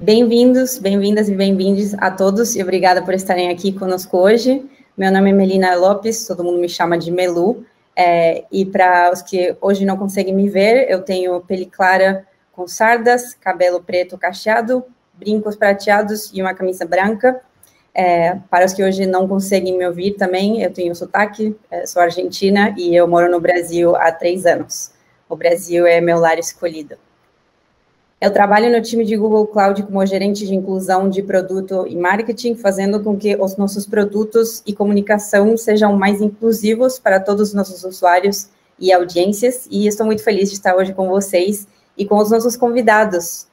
Bem-vindos, bem-vindas e bem-vindos a todos e obrigada por estarem aqui conosco hoje. Meu nome é Melina Lopes, todo mundo me chama de Melu, e para os que hoje não conseguem me ver, eu tenho pele clara com sardas, cabelo preto cacheado, brincos prateados e uma camisa branca. Para os que hoje não conseguem me ouvir também, eu tenho sotaque, sou argentina e eu moro no Brasil há 3 anos. O Brasil é meu lar escolhido. Eu trabalho no time de Google Cloud como gerente de inclusão de produto e marketing, fazendo com que os nossos produtos e comunicação sejam mais inclusivos para todos os nossos usuários e audiências, e estou muito feliz de estar hoje com vocês e com os nossos convidados,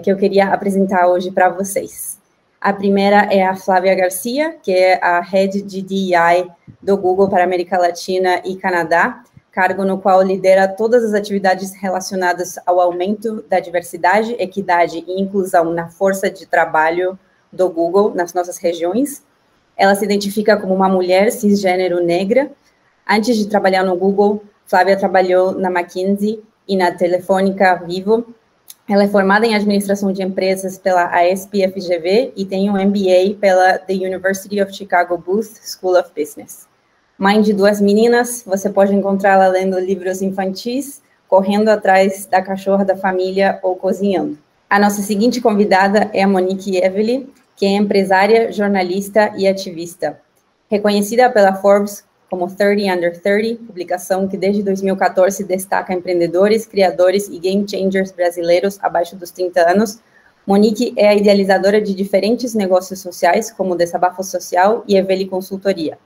que eu queria apresentar hoje para vocês. A primeira é a Flávia Garcia, que é a Head de DEI do Google para América Latina e Canadá, cargo no qual lidera todas as atividades relacionadas ao aumento da diversidade, equidade e inclusão na força de trabalho do Google nas nossas regiões. Ela se identifica como uma mulher cisgênero negra. Antes de trabalhar no Google, Flávia trabalhou na McKinsey e na Telefônica Vivo. Ela é formada em administração de empresas pela ASP-FGV e tem um MBA pela The University of Chicago Booth School of Business. Mãe de 2 meninas, você pode encontrá-la lendo livros infantis, correndo atrás da cachorra da família ou cozinhando. A nossa seguinte convidada é a Monique Evely, que é empresária, jornalista e ativista. Reconhecida pela Forbes como 30 Under 30, publicação que desde 2014 destaca empreendedores, criadores e game changers brasileiros abaixo dos 30 anos, Monique é a idealizadora de diferentes negócios sociais, como o Desabafo Social e Evely Consultoria.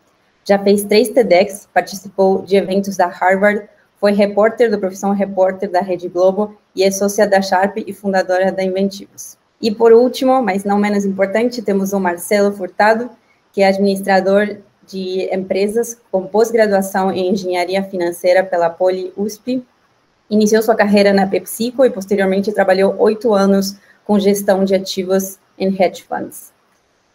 Já fez 3 TEDx, participou de eventos da Harvard, foi repórter do Profissão Repórter da Rede Globo e é sócia da Sharp e fundadora da Inventivos. E por último, mas não menos importante, temos o Marcelo Furtado, que é administrador de empresas com pós-graduação em Engenharia Financeira pela Poli USP. Iniciou sua carreira na PepsiCo e posteriormente trabalhou 8 anos com gestão de ativos em hedge funds.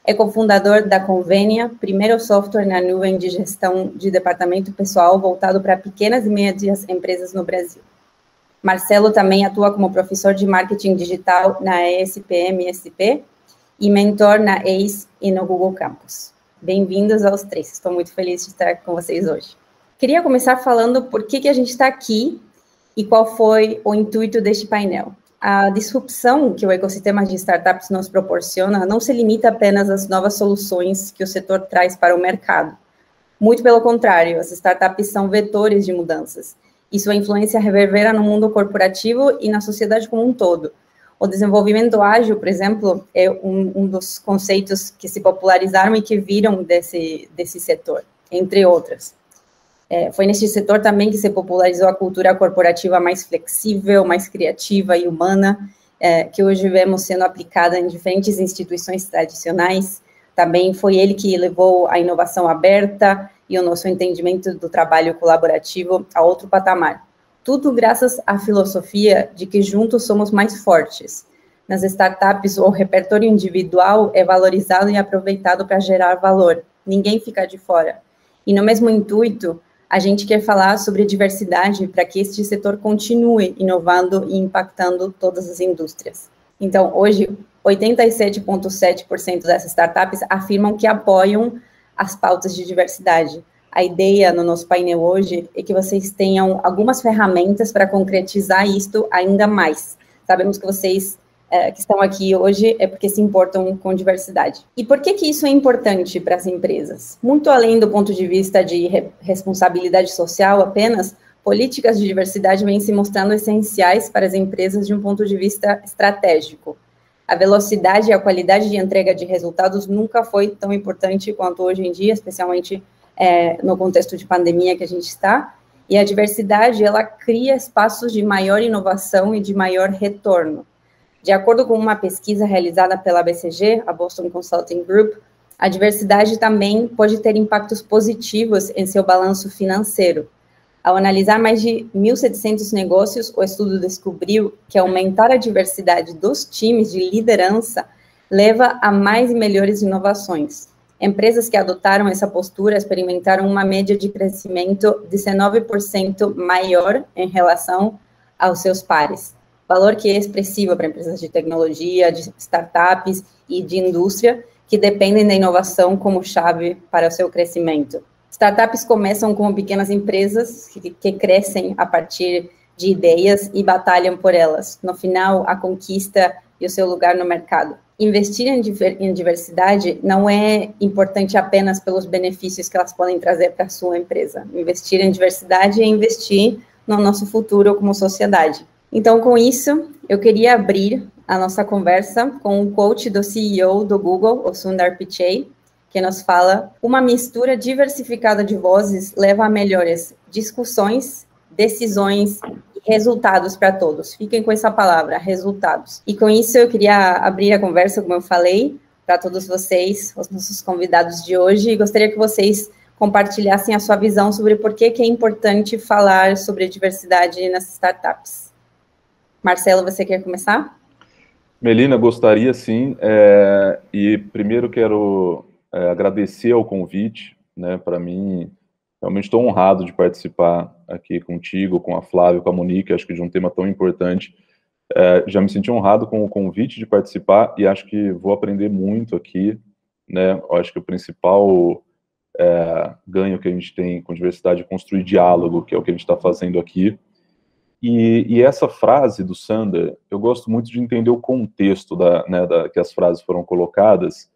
É cofundador da Convenia, primeiro software na nuvem de gestão de departamento pessoal voltado para pequenas e médias empresas no Brasil. Marcelo também atua como professor de marketing digital na ESPM-SP e mentor na ACE e no Google Campus. Bem-vindos aos 3, estou muito feliz de estar com vocês hoje. Queria começar falando por que a gente está aqui e qual foi o intuito deste painel. A disrupção que o ecossistema de startups nos proporciona não se limita apenas às novas soluções que o setor traz para o mercado. Muito pelo contrário, as startups são vetores de mudanças, e sua influência reverbera no mundo corporativo e na sociedade como um todo. O desenvolvimento ágil, por exemplo, é um dos conceitos que se popularizaram e que viram desse setor, entre outras. Foi neste setor também que se popularizou a cultura corporativa mais flexível, mais criativa e humana, que hoje vemos sendo aplicada em diferentes instituições tradicionais. Também foi ele que levou a inovação aberta e o nosso entendimento do trabalho colaborativo a outro patamar. Tudo graças à filosofia de que juntos somos mais fortes. Nas startups, o repertório individual é valorizado e aproveitado para gerar valor. Ninguém fica de fora. E no mesmo intuito, a gente quer falar sobre diversidade para que este setor continue inovando e impactando todas as indústrias. Então, hoje, 87,7% dessas startups afirmam que apoiam as pautas de diversidade. A ideia no nosso painel hoje é que vocês tenham algumas ferramentas para concretizar isto ainda mais. Sabemos que vocês que estão aqui hoje é porque se importam com diversidade. E por que isso é importante para as empresas? Muito além do ponto de vista de responsabilidade social apenas, políticas de diversidade vêm se mostrando essenciais para as empresas de um ponto de vista estratégico. A velocidade e a qualidade de entrega de resultados nunca foi tão importante quanto hoje em dia, especialmente no contexto de pandemia que a gente está, e a diversidade, ela cria espaços de maior inovação e de maior retorno. De acordo com uma pesquisa realizada pela BCG, a Boston Consulting Group, a diversidade também pode ter impactos positivos em seu balanço financeiro. Ao analisar mais de 1.700 negócios, o estudo descobriu que aumentar a diversidade dos times de liderança leva a mais e melhores inovações. Empresas que adotaram essa postura experimentaram uma média de crescimento 19% maior em relação aos seus pares. valor que é expressivo para empresas de tecnologia, de startups e de indústria, que dependem da inovação como chave para o seu crescimento. Startups começam como pequenas empresas que crescem a partir de ideias e batalham por elas. No final, a conquista e o seu lugar no mercado. Investir em diversidade não é importante apenas pelos benefícios que elas podem trazer para a sua empresa. Investir em diversidade é investir no nosso futuro como sociedade. Então, com isso, eu queria abrir a nossa conversa com um coach do CEO do Google, o Sundar Pichai, que nos fala: uma mistura diversificada de vozes leva a melhores discussões, decisões e resultados para todos. Fiquem com essa palavra, resultados. E com isso eu queria abrir a conversa, como eu falei, para todos vocês, os nossos convidados de hoje, e gostaria que vocês compartilhassem a sua visão sobre por que é importante falar sobre diversidade nas startups. Marcelo, você quer começar? Melina, gostaria sim, e primeiro quero agradecer o convite, né? Para mim, realmente estou honrado de participar aqui contigo, com a Flávia, com a Monique, acho que de um tema tão importante. Já me senti honrado com o convite de participar e acho que vou aprender muito aqui, né? Eu acho que o principal ganho que a gente tem com diversidade é construir diálogo, que é o que a gente está fazendo aqui. E essa frase do Sundar, eu gosto muito de entender o contexto que as frases foram colocadas.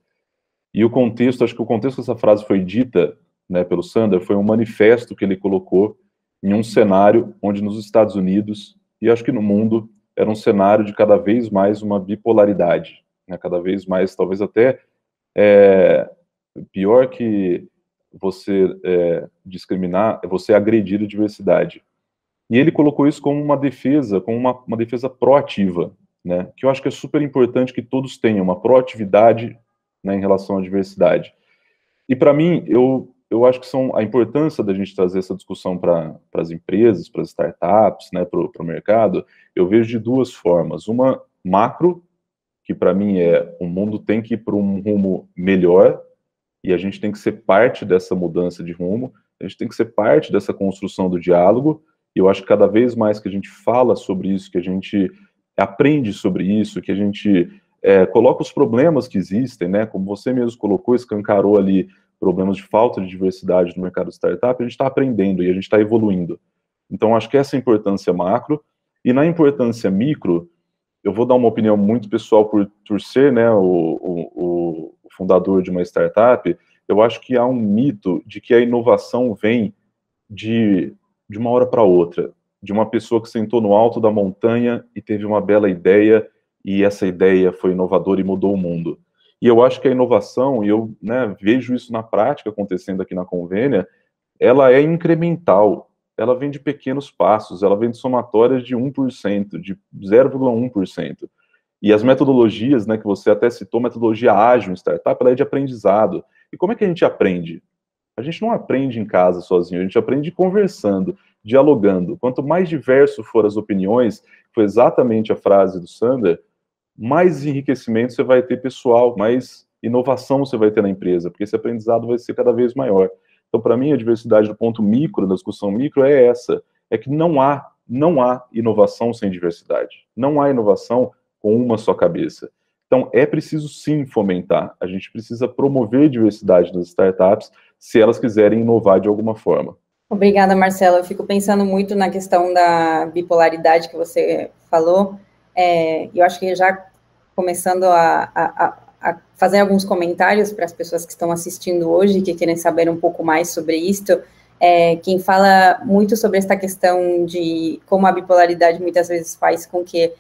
E o contexto, acho que o contexto que essa frase foi dita, né, pelo Sundar, foi um manifesto que ele colocou em um cenário onde nos Estados Unidos, e acho que no mundo, era um cenário de cada vez mais uma bipolaridade, né, cada vez mais, talvez até pior que você discriminar, é você agredir a diversidade. E ele colocou isso como uma defesa, uma defesa proativa, né, que eu acho que é super importante que todos tenham uma proatividade, né, em relação à diversidade. E para mim, eu acho que a importância da gente trazer essa discussão para as empresas, para as startups, né, para o mercado, eu vejo de duas formas. Uma macro, que para mim o mundo tem que ir para um rumo melhor, e a gente tem que ser parte dessa mudança de rumo, a gente tem que ser parte dessa construção do diálogo, e eu acho que cada vez mais que a gente fala sobre isso, que a gente aprende sobre isso, que a gente coloca os problemas que existem, né, como você mesmo colocou, escancarou ali problemas de falta de diversidade no mercado de startup, a gente está aprendendo e a gente está evoluindo. Então, acho que essa é a importância macro. E na importância micro, eu vou dar uma opinião muito pessoal por ser, né, o fundador de uma startup. Eu acho que há um mito de que a inovação vem de uma hora para outra, de uma pessoa que sentou no alto da montanha e teve uma bela ideia, e essa ideia foi inovadora e mudou o mundo. E eu acho que a inovação, e eu, né, vejo isso na prática acontecendo aqui na Convênia, ela é incremental, ela vem de pequenos passos, ela vem de somatórias de 1%, de 0,1%. E as metodologias, né, que você até citou, metodologia ágil em startup, ela é de aprendizado. E como é que a gente aprende? A gente não aprende em casa sozinho, a gente aprende conversando, dialogando. Quanto mais diverso for as opiniões, foi exatamente a frase do Sundar, mais enriquecimento você vai ter pessoal, mais inovação você vai ter na empresa, porque esse aprendizado vai ser cada vez maior. Então, para mim, a diversidade do ponto micro, da discussão micro, é essa, é que não há inovação sem diversidade. Não há inovação com uma só cabeça. Então, é preciso sim fomentar, a gente precisa promover diversidade nas startups, se elas quiserem inovar de alguma forma. Obrigada, Marcelo. Eu fico pensando muito na questão da bipolaridade que você falou. Eu acho que já começando a fazer alguns comentários para as pessoas que estão assistindo hoje, que querem saber um pouco mais sobre isto, quem fala muito sobre esta questão de como a bipolaridade muitas vezes faz com que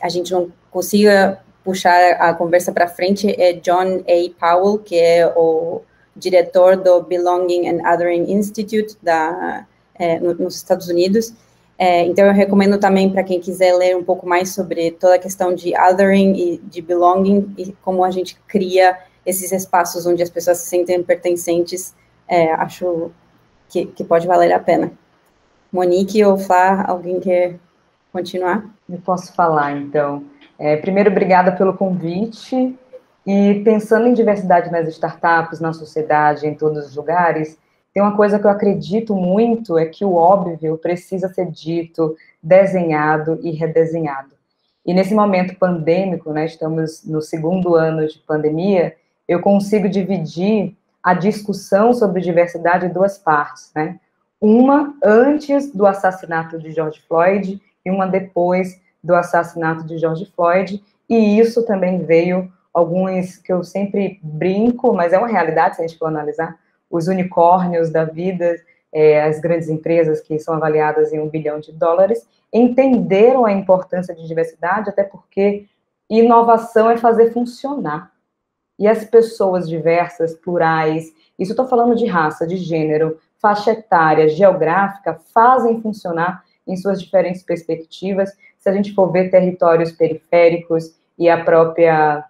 a gente não consiga puxar a conversa para frente é John A. Powell, que é o diretor do Belonging and Othering Institute nos Estados Unidos. Então, eu recomendo também para quem quiser ler um pouco mais sobre toda a questão de othering e de belonging e como a gente cria esses espaços onde as pessoas se sentem pertencentes. Acho que pode valer a pena. Monique ou Flá, alguém quer continuar? Eu posso falar, então. Primeiro, obrigada pelo convite. E pensando em diversidade nas startups, na sociedade, em todos os lugares, tem uma coisa que eu acredito muito, é que o óbvio precisa ser dito, desenhado e redesenhado. E nesse momento pandêmico, né, estamos no 2º ano de pandemia, eu consigo dividir a discussão sobre diversidade em 2 partes, né? Uma antes do assassinato de George Floyd e uma depois do assassinato de George Floyd, e isso também veio alguns que eu sempre brinco, mas é uma realidade se a gente for analisar, os unicórnios da vida, as grandes empresas que são avaliadas em $1 bilhão, entenderam a importância de diversidade, até porque inovação é fazer funcionar. E as pessoas diversas, plurais, isso eu estou falando de raça, de gênero, faixa etária, geográfica, fazem funcionar em suas diferentes perspectivas. Se a gente for ver territórios periféricos e a própria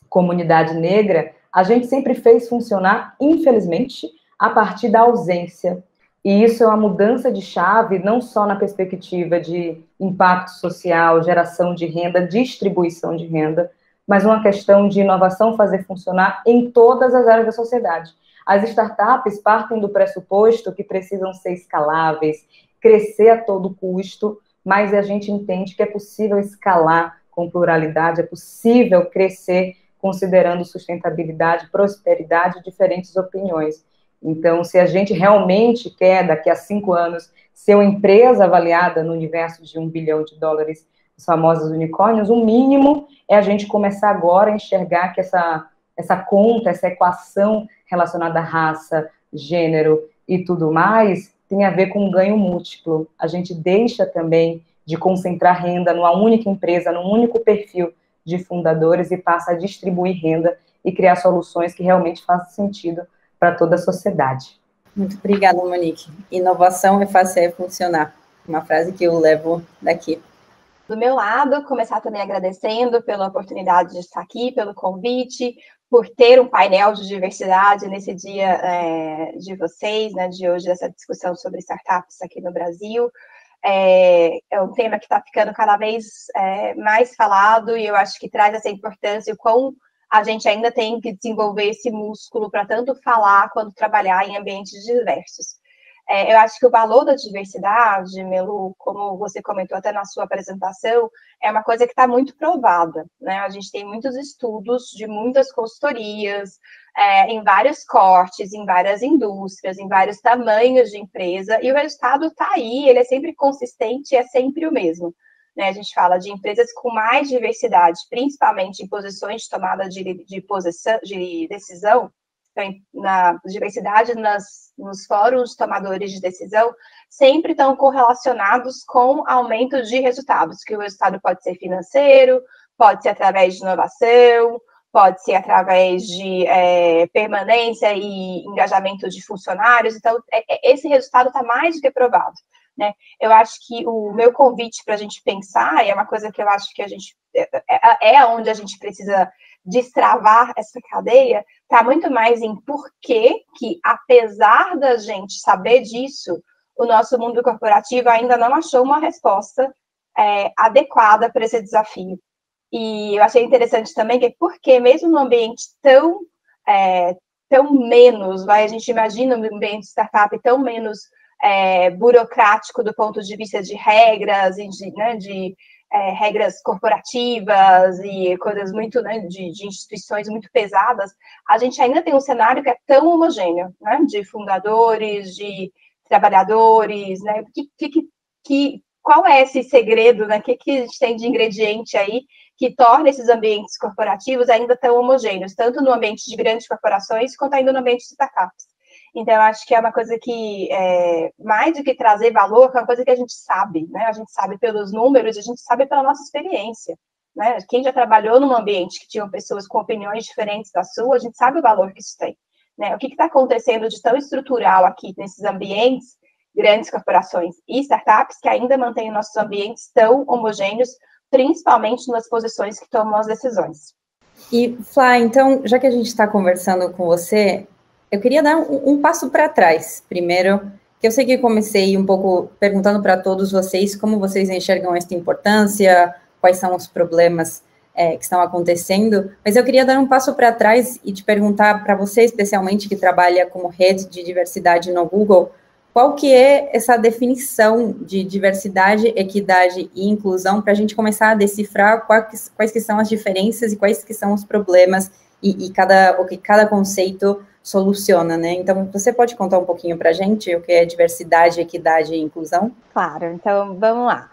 comunidade negra, a gente sempre fez funcionar, infelizmente, a partir da ausência. E isso é uma mudança de chave, não só na perspectiva de impacto social, geração de renda, distribuição de renda, mas uma questão de inovação fazer funcionar em todas as áreas da sociedade. As startups partem do pressuposto que precisam ser escaláveis, crescer a todo custo, mas a gente entende que é possível escalar com pluralidade, é possível crescer considerando sustentabilidade, prosperidade e diferentes opiniões. Então, se a gente realmente quer, daqui a 5 anos, ser uma empresa avaliada no universo de $1 bilhão, os famosos unicórnios, o mínimo é a gente começar agora a enxergar que essa conta, essa equação relacionada à raça, gênero e tudo mais, tem a ver com um ganho múltiplo. A gente deixa também de concentrar renda numa única empresa, num único perfil de fundadores e passa a distribuir renda e criar soluções que realmente façam sentido para toda a sociedade. Muito obrigada, Monique. Inovação é fazer funcionar. Uma frase que eu levo daqui. Do meu lado, começar também agradecendo pela oportunidade de estar aqui, pelo convite, por ter um painel de diversidade nesse dia de vocês, né, de hoje, dessa discussão sobre startups aqui no Brasil. É um tema que está ficando cada vez mais falado e eu acho que traz essa importância, o quão a gente ainda tem que desenvolver esse músculo para tanto falar quanto trabalhar em ambientes diversos. Eu acho que o valor da diversidade, Melu, como você comentou até na sua apresentação, é uma coisa que está muito provada, né? A gente tem muitos estudos de muitas consultorias, em vários cortes, em várias indústrias, em vários tamanhos de empresa, e o resultado está aí, ele é sempre consistente, é sempre o mesmo. Né? A gente fala de empresas com mais diversidade, principalmente em posições de tomada de decisão, na diversidade nos fóruns tomadores de decisão, sempre estão correlacionados com aumento de resultados, que o resultado pode ser financeiro, pode ser através de inovação, pode ser através de permanência e engajamento de funcionários, então esse resultado está mais do que provado. Né? Eu acho que o meu convite para a gente pensar, e é uma coisa que eu acho que a gente onde a gente precisa destravar essa cadeia, está muito mais em por que, apesar da gente saber disso, o nosso mundo corporativo ainda não achou uma resposta adequada para esse desafio. E eu achei interessante também que porque mesmo num ambiente tão menos, a gente imagina um ambiente de startup tão menos burocrático do ponto de vista de regras e de regras corporativas e coisas muito, né, de instituições muito pesadas, a gente ainda tem um cenário que é tão homogêneo, né, de fundadores, de trabalhadores, né, qual é esse segredo, né, o que a gente tem de ingrediente aí que torna esses ambientes corporativos ainda tão homogêneos, tanto no ambiente de grandes corporações, quanto ainda no ambiente de startups. Então, eu acho que é uma coisa que, mais do que trazer valor, é uma coisa que a gente sabe, né? A gente sabe pelos números, a gente sabe pela nossa experiência, né? Quem já trabalhou num ambiente que tinham pessoas com opiniões diferentes da sua, a gente sabe o valor que isso tem, né? O que está acontecendo de tão estrutural aqui nesses ambientes, grandes corporações e startups, que ainda mantêm nossos ambientes tão homogêneos, principalmente nas posições que tomam as decisões. E, Flá, então, já que a gente está conversando com você, eu queria dar um passo para trás, primeiro, que eu sei que comecei um pouco perguntando para todos vocês como vocês enxergam essa importância, quais são os problemas que estão acontecendo, mas eu queria dar um passo para trás e te perguntar para você, especialmente, que trabalha como rede de diversidade no Google, qual que é essa definição de diversidade, equidade e inclusão, para a gente começar a decifrar quais que são as diferenças e quais que são os problemas o que cada conceito soluciona, né? Então, você pode contar um pouquinho para a gente o que é diversidade, equidade e inclusão? Claro, então vamos lá.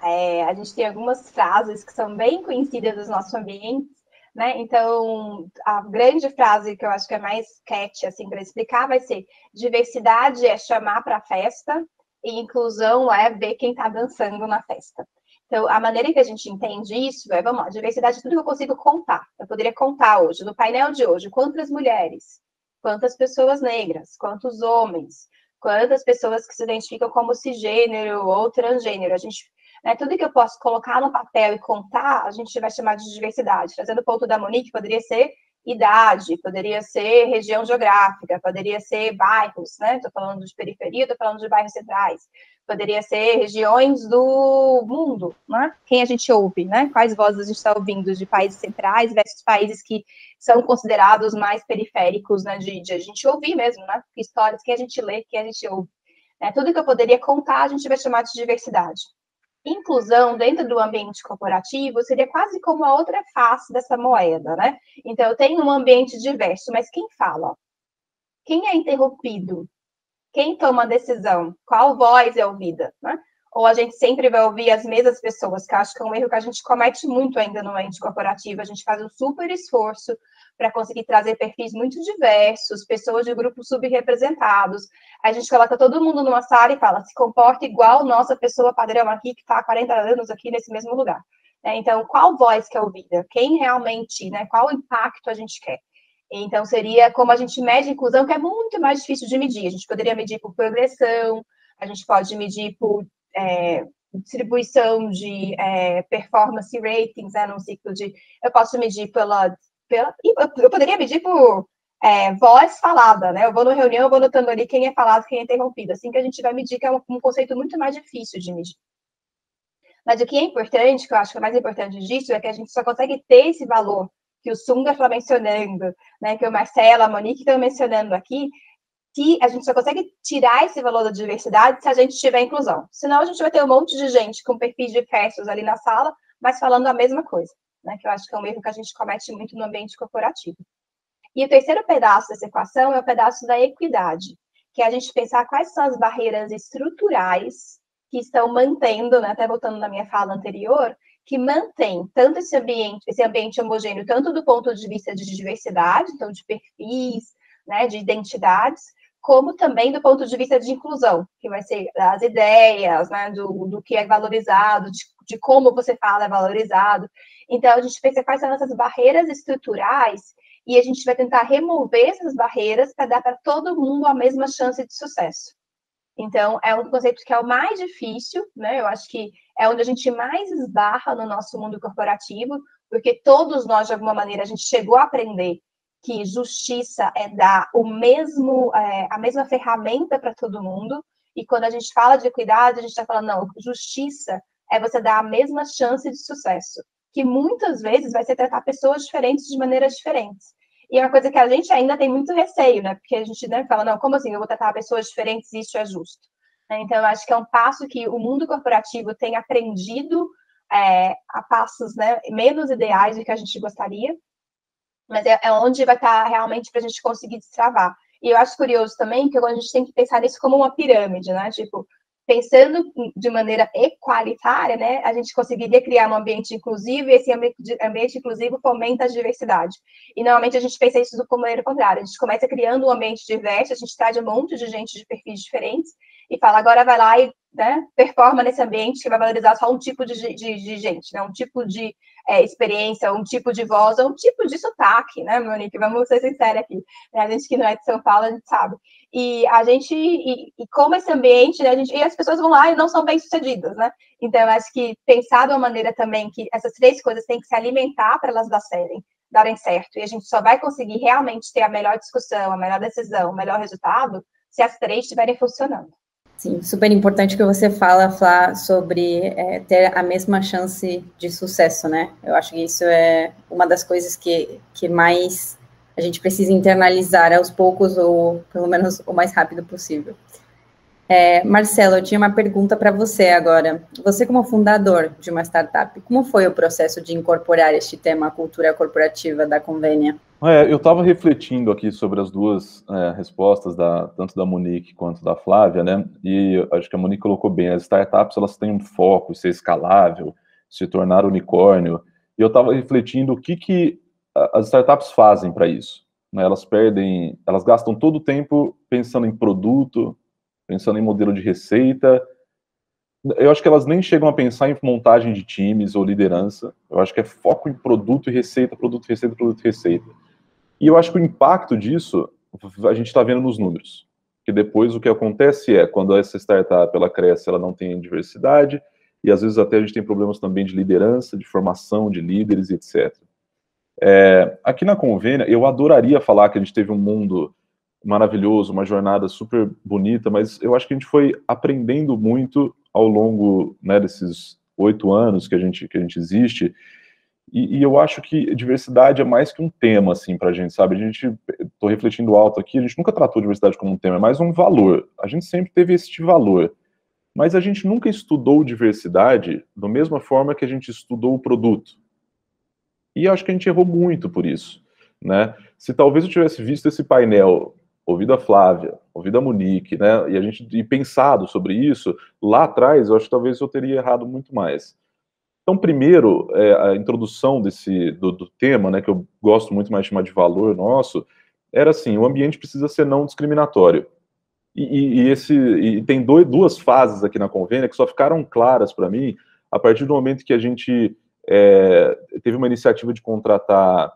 A gente tem algumas frases que são bem conhecidas dos nossos ambientes, né? Então, a grande frase que eu acho que é mais catchy, assim, para explicar, vai ser: diversidade é chamar para a festa e inclusão é ver quem está dançando na festa. Então, a maneira que a gente entende isso é, vamos lá, diversidade é tudo que eu consigo contar. Eu poderia contar hoje, no painel de hoje, quantas mulheres, quantas pessoas negras, quantos homens, quantas pessoas que se identificam como cisgênero ou transgênero. A gente, né, tudo que eu posso colocar no papel e contar, a gente vai chamar de diversidade. Trazendo o ponto da Monique, poderia ser idade, poderia ser região geográfica, poderia ser bairros, né? Estou falando de periferia, estou falando de bairros centrais. Poderia ser regiões do mundo, né? Quem a gente ouve, né? Quais vozes a gente está ouvindo de países centrais versus países que são considerados mais periféricos, né? De a gente ouvir mesmo, né? Histórias que a gente lê, que a gente ouve. Tudo que eu poderia contar, a gente vai chamar de diversidade. Inclusão dentro do ambiente corporativo seria quase como a outra face dessa moeda, né? Então, eu tenho um ambiente diverso, mas quem fala? Quem é interrompido? Quem toma a decisão? Qual voz é ouvida, né? Ou a gente sempre vai ouvir as mesmas pessoas, que acho que é um erro que a gente comete muito ainda no ambiente corporativo. A gente faz um super esforço para conseguir trazer perfis muito diversos, pessoas de grupos subrepresentados. A gente coloca todo mundo numa sala e fala: se comporta igual nossa pessoa padrão aqui, que está há 40 anos aqui nesse mesmo lugar. Então, qual voz que é ouvida? Quem realmente, né? Qual impacto a gente quer? Então, seria como a gente mede a inclusão, que é muito mais difícil de medir. A gente poderia medir por progressão, a gente pode medir por distribuição de performance ratings, né, num ciclo de... Eu posso medir eu poderia medir por voz falada, né? Eu vou na reunião, eu vou notando ali quem é falado, quem é interrompido. Assim que a gente vai medir, que é um conceito muito mais difícil de medir. Mas o que é importante, que eu acho que é mais importante disso, é que a gente só consegue ter esse valor que o Sunga está mencionando, né, que o Marcelo, a Monique estão mencionando aqui, que a gente só consegue tirar esse valor da diversidade se a gente tiver inclusão. Senão, a gente vai ter um monte de gente com perfis diversos ali na sala, mas falando a mesma coisa, né, que eu acho que é um erro que a gente comete muito no ambiente corporativo. E o terceiro pedaço dessa equação é o pedaço da equidade, que é a gente pensar quais são as barreiras estruturais que estão mantendo, né, até voltando na minha fala anterior, que mantém tanto esse ambiente homogêneo, tanto do ponto de vista de diversidade, então de perfis, né, de identidades, como também do ponto de vista de inclusão, que vai ser as ideias, né, do que é valorizado, de como você fala é valorizado. Então, a gente pensa quais são essas barreiras estruturais e a gente vai tentar remover essas barreiras para dar para todo mundo a mesma chance de sucesso. Então, é um conceito que é o mais difícil, né? Eu acho que é onde a gente mais esbarra no nosso mundo corporativo, porque todos nós, de alguma maneira, a gente chegou a aprender que justiça é dar a mesma ferramenta para todo mundo, e quando a gente fala de equidade, a gente está falando, não, justiça é você dar a mesma chance de sucesso, que muitas vezes vai ser tratar pessoas diferentes de maneiras diferentes. E é uma coisa que a gente ainda tem muito receio, né? Porque a gente, né, fala, não, como assim eu vou tratar pessoas diferentes e isso é justo? Então, eu acho que é um passo que o mundo corporativo tem aprendido a passos, né, menos ideais do que a gente gostaria, mas é onde vai estar realmente para a gente conseguir destravar. E eu acho curioso também que a gente tem que pensar nisso como uma pirâmide, né? Tipo, pensando de maneira equalitária, né, a gente conseguiria criar um ambiente inclusivo e esse ambiente inclusivo fomenta a diversidade. E, normalmente, a gente pensa isso do maneira contrária. A gente começa criando um ambiente diverso, a gente traz um monte de gente de perfis diferentes e fala, agora vai lá e, né, performa nesse ambiente que vai valorizar só um tipo de gente, né, um tipo de experiência, um tipo de voz, ou um tipo de sotaque, né, Monique? Vamos ser sinceros aqui. A gente que não é de São Paulo, a gente sabe. E a gente, e como esse ambiente, né, e as pessoas vão lá e não são bem-sucedidas, né? Então, eu acho que pensar de uma maneira também que essas três coisas têm que se alimentar para elas darem certo. E a gente só vai conseguir realmente ter a melhor discussão, a melhor decisão, o melhor resultado, se as três estiverem funcionando. Sim, super importante que você fala, Flá, sobre ter a mesma chance de sucesso, né? Eu acho que isso é uma das coisas que mais a gente precisa internalizar aos poucos, ou pelo menos o mais rápido possível. Marcelo, eu tinha uma pergunta para você agora. Você, como fundador de uma startup, como foi o processo de incorporar este tema, a cultura corporativa da Convênia? Eu estava refletindo aqui sobre as duas respostas, tanto da Monique quanto da Flávia, né? E acho que a Monique colocou bem, as startups elas têm um foco, ser escalável, se tornar unicórnio. E eu estava refletindo o que as startups fazem para isso, né? Elas gastam todo o tempo pensando em produto, pensando em modelo de receita. Eu acho que elas nem chegam a pensar em montagem de times ou liderança. Eu acho que é foco em produto e receita, produto, receita, produto, receita. E eu acho que o impacto disso a gente está vendo nos números. Que depois o que acontece quando essa startup ela cresce, ela não tem diversidade, e às vezes até a gente tem problemas também de liderança, de formação de líderes, etc. Aqui na Convênia, eu adoraria falar que a gente teve um mundo maravilhoso, uma jornada super bonita, mas eu acho que a gente foi aprendendo muito ao longo, né, desses 8 anos que a gente existe, e eu acho que diversidade é mais que um tema, assim, pra gente, sabe? Tô refletindo alto aqui, a gente nunca tratou diversidade como um tema, é mais um valor. A gente sempre teve este valor, mas a gente nunca estudou diversidade da mesma forma que a gente estudou o produto. E eu acho que a gente errou muito por isso, né? Se talvez eu tivesse visto esse painel, ouvido a Flávia, ouvido a Monique, né, e pensado sobre isso, lá atrás, eu acho que talvez eu teria errado muito mais. Então, primeiro, a introdução do tema, né, que eu gosto muito mais de chamar de valor nosso, era assim, o ambiente precisa ser não discriminatório. E tem duas fases aqui na Convênia que só ficaram claras para mim a partir do momento que a gente teve uma iniciativa de contratar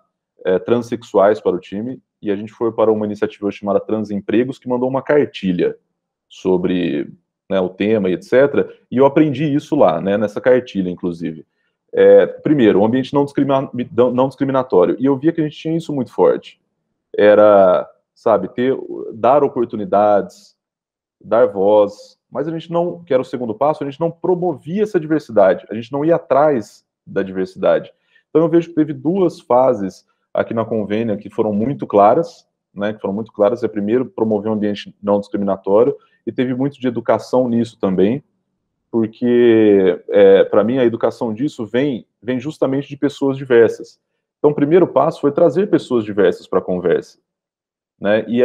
transexuais para o time, e a gente foi para uma iniciativa chamada Transempregos, que mandou uma cartilha sobre, né, o tema e etc. E eu aprendi isso lá, né, nessa cartilha, inclusive. Primeiro, um ambiente não discriminatório. E eu via que a gente tinha isso muito forte. Era, sabe, dar oportunidades, dar voz, mas a gente não, que era o segundo passo, a gente não promovia essa diversidade, a gente não ia atrás da diversidade. Então eu vejo que teve duas fases aqui na Convênia que foram muito claras, né, que foram muito claras. Primeiro, promover um ambiente não discriminatório, e teve muito de educação nisso também, porque, para mim, a educação disso vem justamente de pessoas diversas. Então, o primeiro passo foi trazer pessoas diversas para a conversa, né? E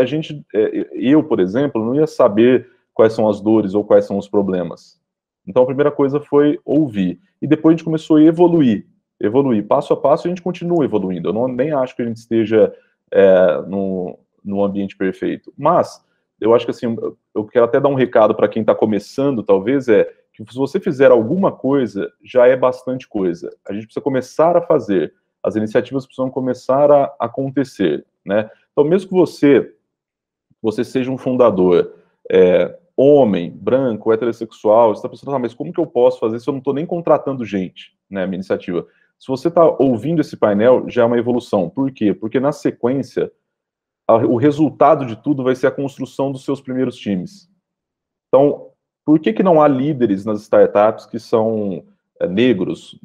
eu, por exemplo, não ia saber quais são as dores ou quais são os problemas. Então, a primeira coisa foi ouvir. E depois a gente começou a evoluir passo a passo, e a gente continua evoluindo. Eu nem acho que a gente esteja no ambiente perfeito. Mas, eu acho que, assim, eu quero até dar um recado para quem está começando, talvez, que se você fizer alguma coisa, já é bastante coisa. A gente precisa começar a fazer. As iniciativas precisam começar a acontecer, né? Então, mesmo que você seja um fundador, homem, branco, heterossexual, você está pensando, mas como que eu posso fazer se eu não estou nem contratando gente, né, minha iniciativa? Se você está ouvindo esse painel, já é uma evolução. Por quê? Porque, na sequência, o resultado de tudo vai ser a construção dos seus primeiros times. Então, por que não há líderes nas startups que são negros,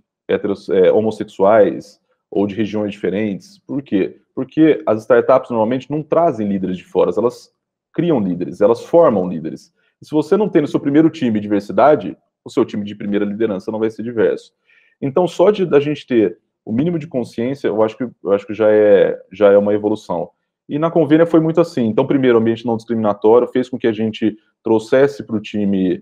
homossexuais ou de regiões diferentes? Por quê? Porque as startups normalmente não trazem líderes de fora, elas criam líderes, elas formam líderes. E se você não tem no seu primeiro time diversidade, o seu time de primeira liderança não vai ser diverso. Então, só da gente ter o mínimo de consciência, eu acho que já é uma evolução. E na Convênia foi muito assim. Então, primeiro, o ambiente não discriminatório fez com que a gente trouxesse para o time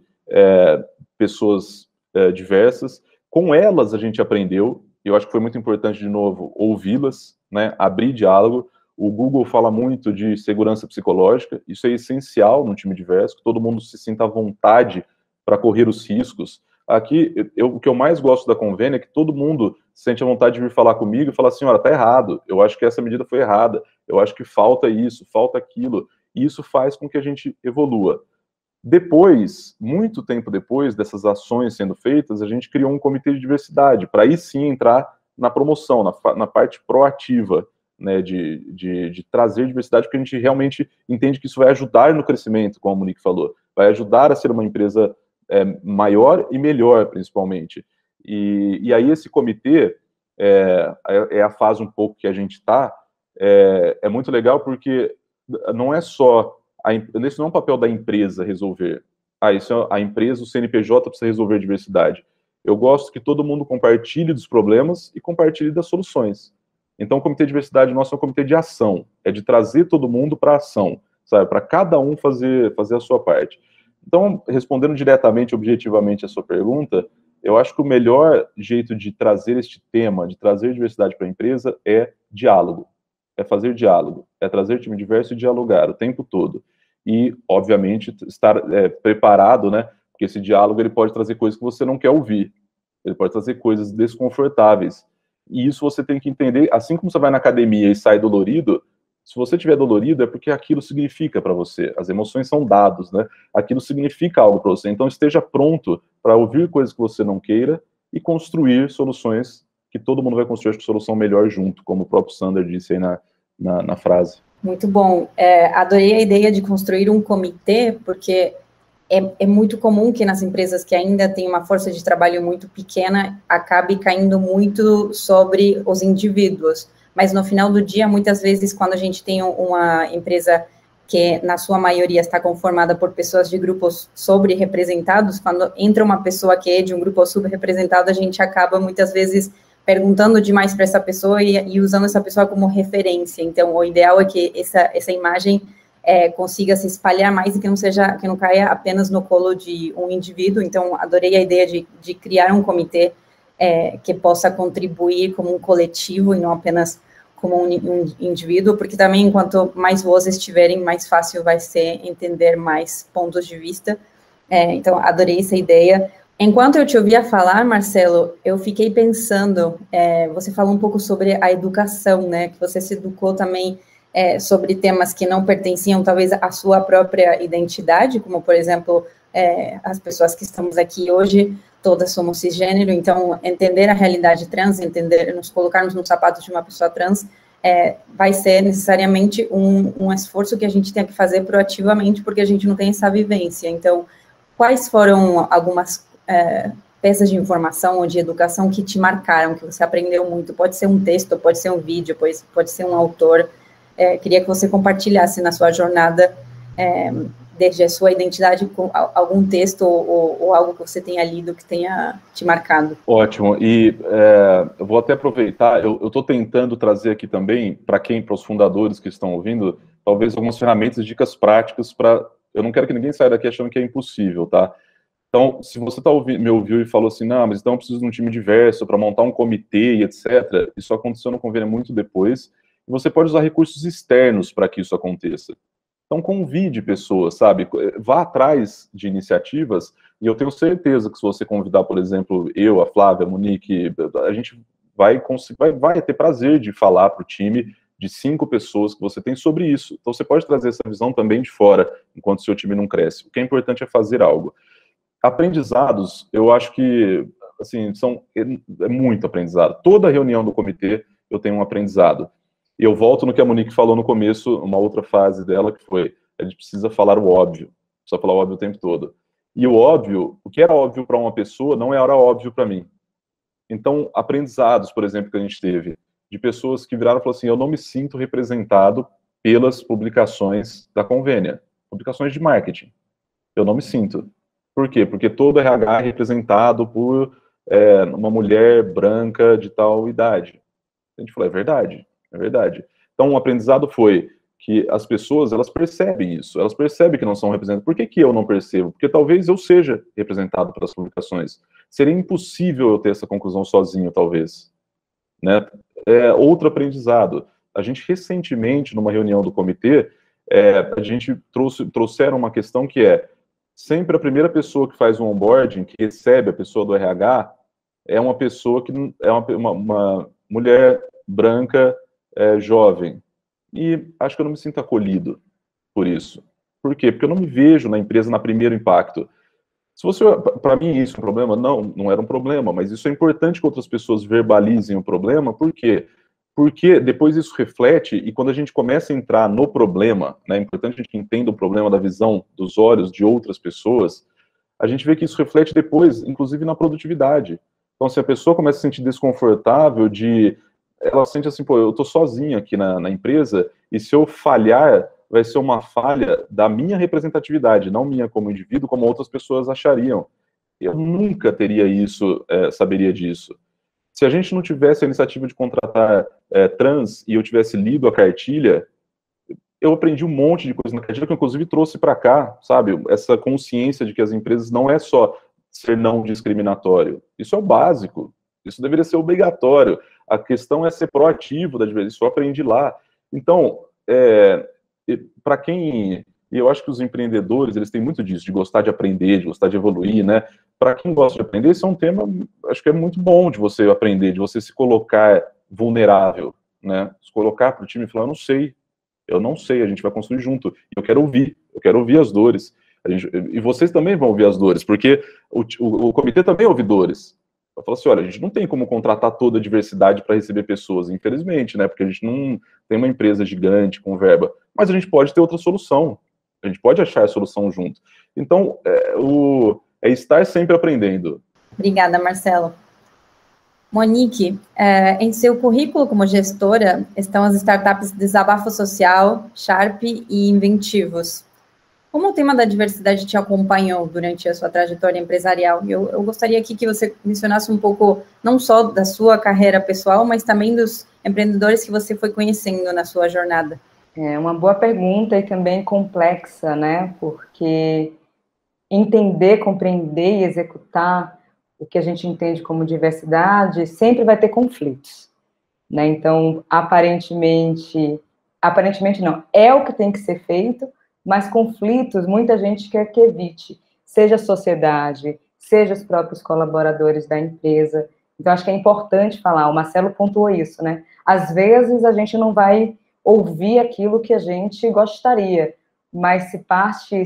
pessoas diversas. Com elas a gente aprendeu, e eu acho que foi muito importante, de novo, ouvi-las, né, abrir diálogo. O Google fala muito de segurança psicológica, isso é essencial num time diverso, que todo mundo se sinta à vontade para correr os riscos. Aqui, o que eu mais gosto da Convênia é que todo mundo sente a vontade de vir falar comigo e falar assim, olha, tá errado, eu acho que essa medida foi errada, eu acho que falta isso, falta aquilo, e isso faz com que a gente evolua. Depois, muito tempo depois dessas ações sendo feitas, a gente criou um comitê de diversidade, para aí sim entrar na promoção, na parte proativa, né, de trazer diversidade, porque a gente realmente entende que isso vai ajudar no crescimento, como a Monique falou. vai ajudar a ser uma empresa maior e melhor, principalmente. E aí esse comitê, é a fase um pouco que a gente está, é muito legal porque não é só, esse não é um papel da empresa resolver. Isso é a empresa, o CNPJ precisa resolver diversidade. Eu gosto que todo mundo compartilhe dos problemas e compartilhe das soluções. Então, o Comitê de Diversidade nosso é um comitê de ação, é de trazer todo mundo para a ação, sabe? Para cada um fazer a sua parte. Então, respondendo diretamente, objetivamente a sua pergunta, eu acho que o melhor jeito de trazer este tema, de trazer diversidade para a empresa, é diálogo. É fazer diálogo, é trazer time diverso e dialogar o tempo todo. E, obviamente, estar preparado, né? Porque esse diálogo ele pode trazer coisas que você não quer ouvir. Ele pode trazer coisas desconfortáveis. E isso você tem que entender, assim como você vai na academia e sai dolorido, se você estiver dolorido é porque aquilo significa para você. As emoções são dados, né? Aquilo significa algo para você. Então esteja pronto para ouvir coisas que você não queira e construir soluções que todo mundo vai construir, acho que solução melhor junto, como o próprio Sander disse aí na frase. Muito bom. Adorei a ideia de construir um comitê, porque é muito comum que nas empresas que ainda têm uma força de trabalho muito pequena, acabe caindo muito sobre os indivíduos. Mas no final do dia, muitas vezes, quando a gente tem uma empresa que, na sua maioria, está conformada por pessoas de grupos sobre-representados, quando entra uma pessoa que é de um grupo subrepresentado, a gente acaba, muitas vezes, perguntando demais para essa pessoa e usando essa pessoa como referência. Então, o ideal é que essa imagem consiga se espalhar mais e que não caia apenas no colo de um indivíduo. Então, adorei a ideia de criar um comitê que possa contribuir como um coletivo e não apenas como um indivíduo, porque também, quanto mais vozes tiverem, mais fácil vai ser entender mais pontos de vista. Então, adorei essa ideia. Enquanto eu te ouvia falar, Marcelo, eu fiquei pensando, você falou um pouco sobre a educação, né, que você se educou também sobre temas que não pertenciam, talvez, à sua própria identidade, como, por exemplo, as pessoas que estamos aqui hoje, todas somos cisgênero, então, entender a realidade trans, nos colocarmos nos sapatos de uma pessoa trans, vai ser necessariamente um esforço que a gente tem que fazer proativamente, porque a gente não tem essa vivência. Então, quais foram algumas peças de informação ou de educação que te marcaram, que você aprendeu muito? Pode ser um texto, pode ser um vídeo, pode ser um autor. Queria que você compartilhasse na sua jornada, desde a sua identidade, com algum texto ou algo que você tenha lido que tenha te marcado. Ótimo, e eu vou até aproveitar, eu estou tentando trazer aqui também, para os fundadores que estão ouvindo, talvez algumas ferramentas, dicas práticas eu não quero que ninguém saia daqui achando que é impossível, tá? Então, se você me ouviu e falou assim, não, mas então eu preciso de um time diverso para montar um comitê e etc., isso aconteceu no Convênia muito depois, e você pode usar recursos externos para que isso aconteça. Então, convide pessoas, sabe? Vá atrás de iniciativas, e eu tenho certeza que se você convidar, por exemplo, eu, a Flávia, a Monique, a gente vai ter prazer de falar para o time de 5 pessoas que você tem sobre isso. Então, você pode trazer essa visão também de fora, enquanto o seu time não cresce. O que é importante é fazer algo. Aprendizados, eu acho que, assim, é muito aprendizado. Toda reunião do comitê eu tenho um aprendizado. E eu volto no que a Monique falou no começo, uma outra fase dela, que foi, a gente precisa falar o óbvio. Precisa falar o óbvio o tempo todo. E o óbvio, o que era óbvio para uma pessoa, não era óbvio para mim. Então, aprendizados, por exemplo, que a gente teve, de pessoas que viraram e falaram assim, eu não me sinto representado pelas publicações da Convênia, publicações de marketing. Eu não me sinto. Por quê? Porque todo RH é representado por uma mulher branca de tal idade. A gente falou, é verdade. Então, o aprendizado foi que as pessoas, elas percebem isso, elas percebem que não são representadas. Por que eu não percebo? Porque talvez eu seja representado pelas publicações. Seria impossível eu ter essa conclusão sozinho, talvez. Né? Outro aprendizado. A gente, recentemente, numa reunião do comitê, a gente trouxeram uma questão que sempre a primeira pessoa que faz o onboarding, que recebe a pessoa do RH, é uma pessoa que é uma mulher branca, jovem. E acho que eu não me sinto acolhido por isso. Por quê? Porque eu não me vejo na empresa na primeiro impacto. Para mim isso é um problema? Não era um problema, mas isso é importante que outras pessoas verbalizem o problema, por quê? porque depois isso reflete, e quando a gente começa a entrar no problema, né, é importante a gente entenda o problema da visão dos olhos de outras pessoas, a gente vê que isso reflete depois, inclusive na produtividade. Então, se a pessoa começa a se sentir desconfortável ela sente assim, pô, eu tô sozinha aqui na empresa, e se eu falhar, vai ser uma falha da minha representatividade, não minha como indivíduo, como outras pessoas achariam. Eu nunca teria isso, saberia disso. Se a gente não tivesse a iniciativa de contratar trans e eu tivesse lido a cartilha, eu aprendi um monte de coisa na cartilha que eu, inclusive, trouxe para cá, sabe? Essa consciência de que as empresas não é só ser não discriminatório. Isso é o básico. Isso deveria ser obrigatório. A questão é ser proativo da diversidade. Isso eu aprendi lá. Então, para quem... E eu acho que os empreendedores, eles têm muito disso, de gostar de aprender, de gostar de evoluir, né? Para quem gosta de aprender, esse é um tema, acho que é muito bom de você aprender, de você se colocar vulnerável, né? Se colocar para o time e falar, eu não sei, a gente vai construir junto. Eu quero ouvir as dores. E vocês também vão ouvir as dores, porque o comitê também ouve dores. Eu falo assim, olha, a gente não tem como contratar toda a diversidade para receber pessoas, infelizmente, né? Porque a gente não tem uma empresa gigante com verba, mas a gente pode ter outra solução. A gente pode achar a solução junto. Então, é estar sempre aprendendo. Obrigada, Marcelo. Monique, em seu currículo como gestora estão as startups Desabafo Social, Sharp e Inventivos. Como o tema da diversidade te acompanhou durante a sua trajetória empresarial? Eu gostaria aqui que você mencionasse um pouco, não só da sua carreira pessoal, mas também dos empreendedores que você foi conhecendo na sua jornada. É uma boa pergunta e também complexa, né? Porque entender, compreender e executar o que a gente entende como diversidade sempre vai ter conflitos, né? Então, aparentemente não, é o que tem que ser feito, mas conflitos muita gente quer que evite, seja a sociedade, seja os próprios colaboradores da empresa. Então, acho que é importante falar, o Marcelo pontuou isso, né? Às vezes a gente não vai ouvir aquilo que a gente gostaria, mas se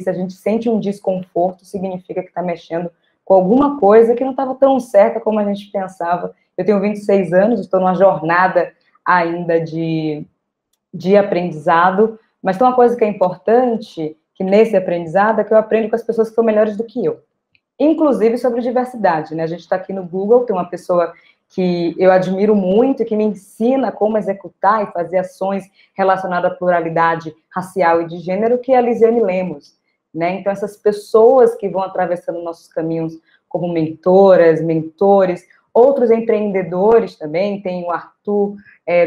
a gente sente um desconforto, significa que está mexendo com alguma coisa que não estava tão certa como a gente pensava. Eu tenho 26 anos, estou numa jornada ainda de aprendizado, mas tem uma coisa que é importante, que nesse aprendizado, é que eu aprendo com as pessoas que são melhores do que eu. Inclusive sobre diversidade, né? A gente está aqui no Google, tem uma pessoa que eu admiro muito, que me ensina como executar e fazer ações relacionadas à pluralidade racial e de gênero, que é a Lisiane Lemos, né? Então, essas pessoas que vão atravessando nossos caminhos como mentoras, mentores, outros empreendedores também, tem o Arthur,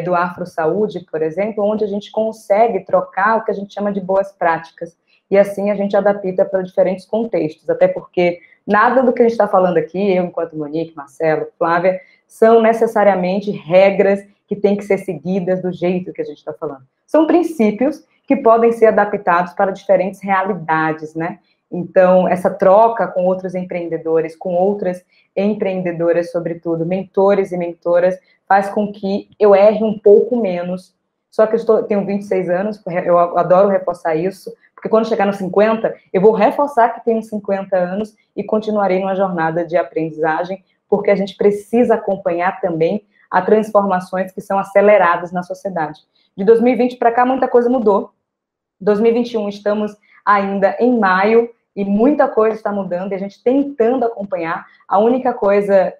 do Afro Saúde, por exemplo, onde a gente consegue trocar o que a gente chama de boas práticas, e assim a gente adapta para diferentes contextos, até porque nada do que a gente está falando aqui, eu enquanto Monique, Marcelo, Flávia, são necessariamente regras que têm que ser seguidas do jeito que a gente está falando. São princípios que podem ser adaptados para diferentes realidades, né? Então, essa troca com outros empreendedores, com outras empreendedoras, sobretudo, mentores e mentoras, faz com que eu erre um pouco menos. Só que tenho 26 anos, eu adoro reforçar isso, porque quando chegar nos 50, eu vou reforçar que tenho 50 anos e continuarei numa jornada de aprendizagem, porque a gente precisa acompanhar também as transformações que são aceleradas na sociedade. De 2020 para cá, muita coisa mudou. 2021, estamos ainda em maio, e muita coisa está mudando, e a gente tentando acompanhar. A única coisa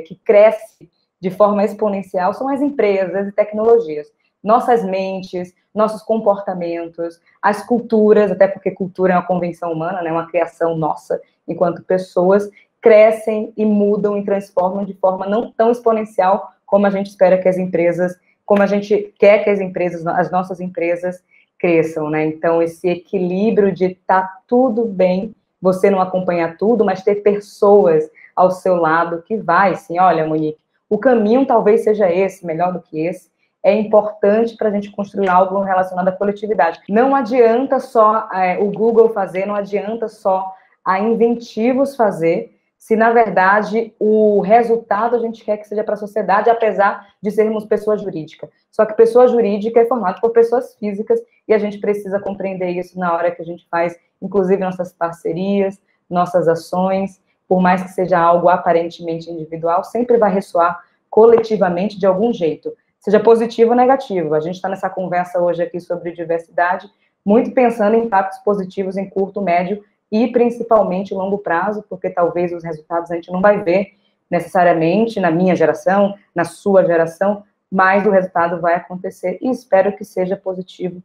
que cresce de forma exponencial são as empresas e tecnologias. Nossas mentes, nossos comportamentos, as culturas, até porque cultura é uma convenção humana, né, uma criação nossa, enquanto pessoas, crescem e mudam e transformam de forma não tão exponencial como a gente espera que as empresas, como a gente quer que as empresas, as nossas empresas cresçam, né? Então, esse equilíbrio de tá tudo bem, você não acompanhar tudo, mas ter pessoas ao seu lado que vai, assim, olha, Monique, o caminho talvez seja esse, melhor do que esse, é importante para a gente construir algo relacionado à coletividade. Não adianta só o Google fazer, não adianta só a Inventivos fazer, se, na verdade, o resultado a gente quer que seja para a sociedade, apesar de sermos pessoa jurídica. Só que pessoa jurídica é formada por pessoas físicas e a gente precisa compreender isso na hora que a gente faz, inclusive, nossas parcerias, nossas ações, por mais que seja algo aparentemente individual, sempre vai ressoar coletivamente de algum jeito. seja positivo ou negativo. A gente está nessa conversa hoje aqui sobre diversidade, muito pensando em impactos positivos em curto, médio e principalmente longo prazo, porque talvez os resultados a gente não vai ver necessariamente na minha geração, na sua geração, mas o resultado vai acontecer e espero que seja positivo.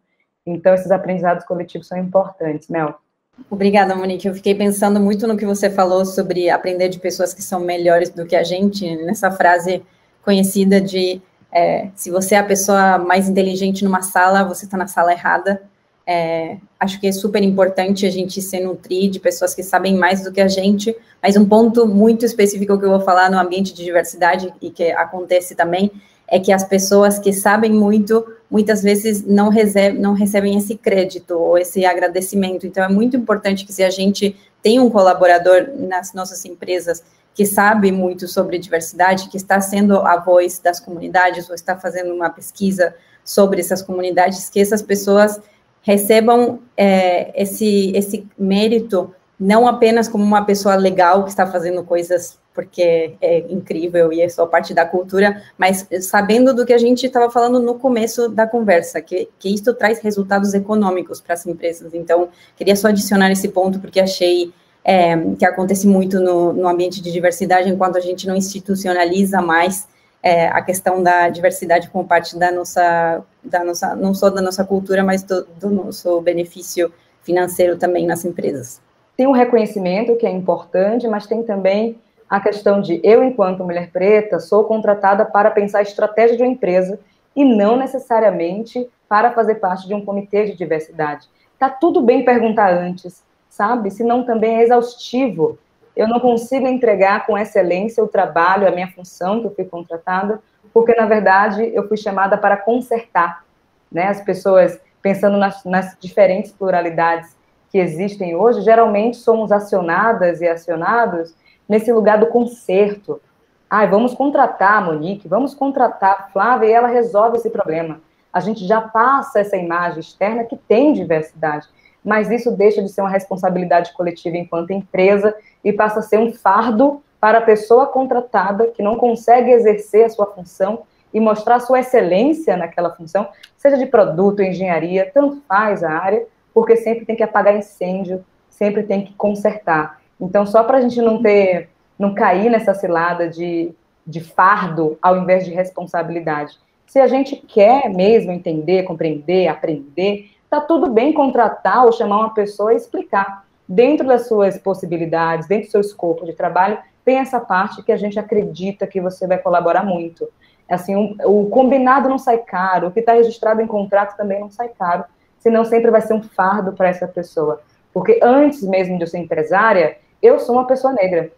Então, esses aprendizados coletivos são importantes, Mel. Obrigada, Monique. Eu fiquei pensando muito no que você falou sobre aprender de pessoas que são melhores do que a gente, nessa frase conhecida de se você é a pessoa mais inteligente numa sala, você está na sala errada. Acho que é super importante a gente se nutrir de pessoas que sabem mais do que a gente, mas um ponto muito específico que eu vou falar no ambiente de diversidade e que acontece também é que as pessoas que sabem muito, muitas vezes não recebem esse crédito ou esse agradecimento. Então, é muito importante que se a gente tem um colaborador nas nossas empresas que sabe muito sobre diversidade, que está sendo a voz das comunidades ou está fazendo uma pesquisa sobre essas comunidades, que essas pessoas recebam esse mérito não apenas como uma pessoa legal que está fazendo coisas porque é incrível e é só parte da cultura, mas sabendo do que a gente estava falando no começo da conversa, que isso traz resultados econômicos para as empresas. Então, queria só adicionar esse ponto, porque achei que acontece muito no ambiente de diversidade, enquanto a gente não institucionaliza mais a questão da diversidade como parte da nossa, não só da nossa cultura, mas do nosso benefício financeiro também nas empresas. Tem um reconhecimento que é importante, mas tem também a questão de eu, enquanto mulher preta, sou contratada para pensar a estratégia de uma empresa e não necessariamente para fazer parte de um comitê de diversidade. Tá tudo bem perguntar antes, sabe? Senão também é exaustivo. Eu não consigo entregar com excelência o trabalho, a minha função que eu fui contratada, porque, na verdade, eu fui chamada para consertar, né? As pessoas, pensando nas diferentes pluralidades que existem hoje, geralmente somos acionadas e acionados nesse lugar do conserto. Vamos contratar a Monique, vamos contratar a Flávia e ela resolve esse problema. A gente já passa essa imagem externa que tem diversidade, mas isso deixa de ser uma responsabilidade coletiva enquanto empresa e passa a ser um fardo para a pessoa contratada que não consegue exercer a sua função e mostrar a sua excelência naquela função, seja de produto, engenharia, tanto faz a área, porque sempre tem que apagar incêndio, sempre tem que consertar. Então, só para a gente não cair nessa cilada de fardo ao invés de responsabilidade. Se a gente quer mesmo entender, compreender, aprender, tá tudo bem contratar ou chamar uma pessoa e explicar. Dentro das suas possibilidades, dentro do seu escopo de trabalho, tem essa parte que a gente acredita que você vai colaborar muito. Assim, o combinado não sai caro, o que está registrado em contrato também não sai caro, senão sempre vai ser um fardo para essa pessoa. Porque antes mesmo de eu ser empresária, eu sou uma pessoa negra,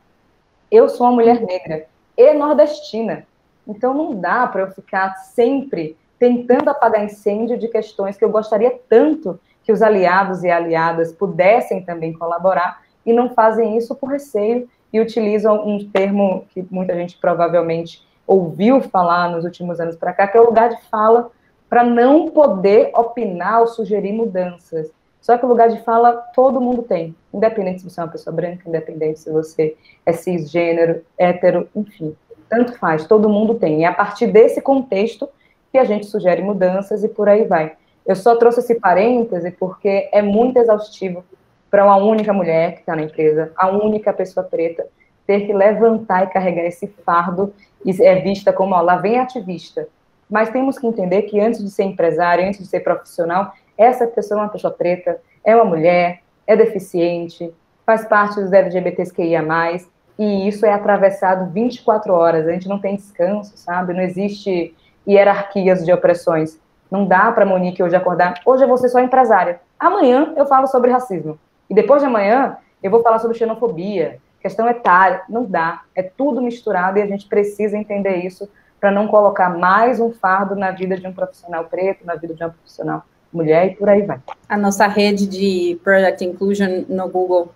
eu sou uma mulher negra e nordestina. Então não dá para eu ficar sempre tentando apagar incêndio de questões que eu gostaria tanto que os aliados e aliadas pudessem também colaborar e não fazem isso por receio e utilizam um termo que muita gente provavelmente ouviu falar nos últimos anos para cá, que é o lugar de fala para não poder opinar ou sugerir mudanças. Só que o lugar de fala todo mundo tem, independente se você é uma pessoa branca, independente se você é cisgênero, hétero, enfim, tanto faz, todo mundo tem. E é a partir desse contexto que a gente sugere mudanças e por aí vai. Eu só trouxe esse parêntese porque é muito exaustivo para uma única mulher que está na empresa, a única pessoa preta, ter que levantar e carregar esse fardo e é vista como, lá vem ativista. Mas temos que entender que antes de ser empresária, antes de ser profissional, essa pessoa é uma pessoa preta, é uma mulher, é deficiente, faz parte dos LGBTQIA+, e isso é atravessado 24 horas, a gente não tem descanso, sabe? Não existe hierarquias de opressões. Não dá para Monique hoje acordar, hoje eu vou ser só empresária, amanhã eu falo sobre racismo, e depois de amanhã eu vou falar sobre xenofobia, questão etária, não dá, é tudo misturado e a gente precisa entender isso para não colocar mais um fardo na vida de um profissional preto, na vida de uma profissional mulher e por aí vai. A nossa rede de Project Inclusion no Google,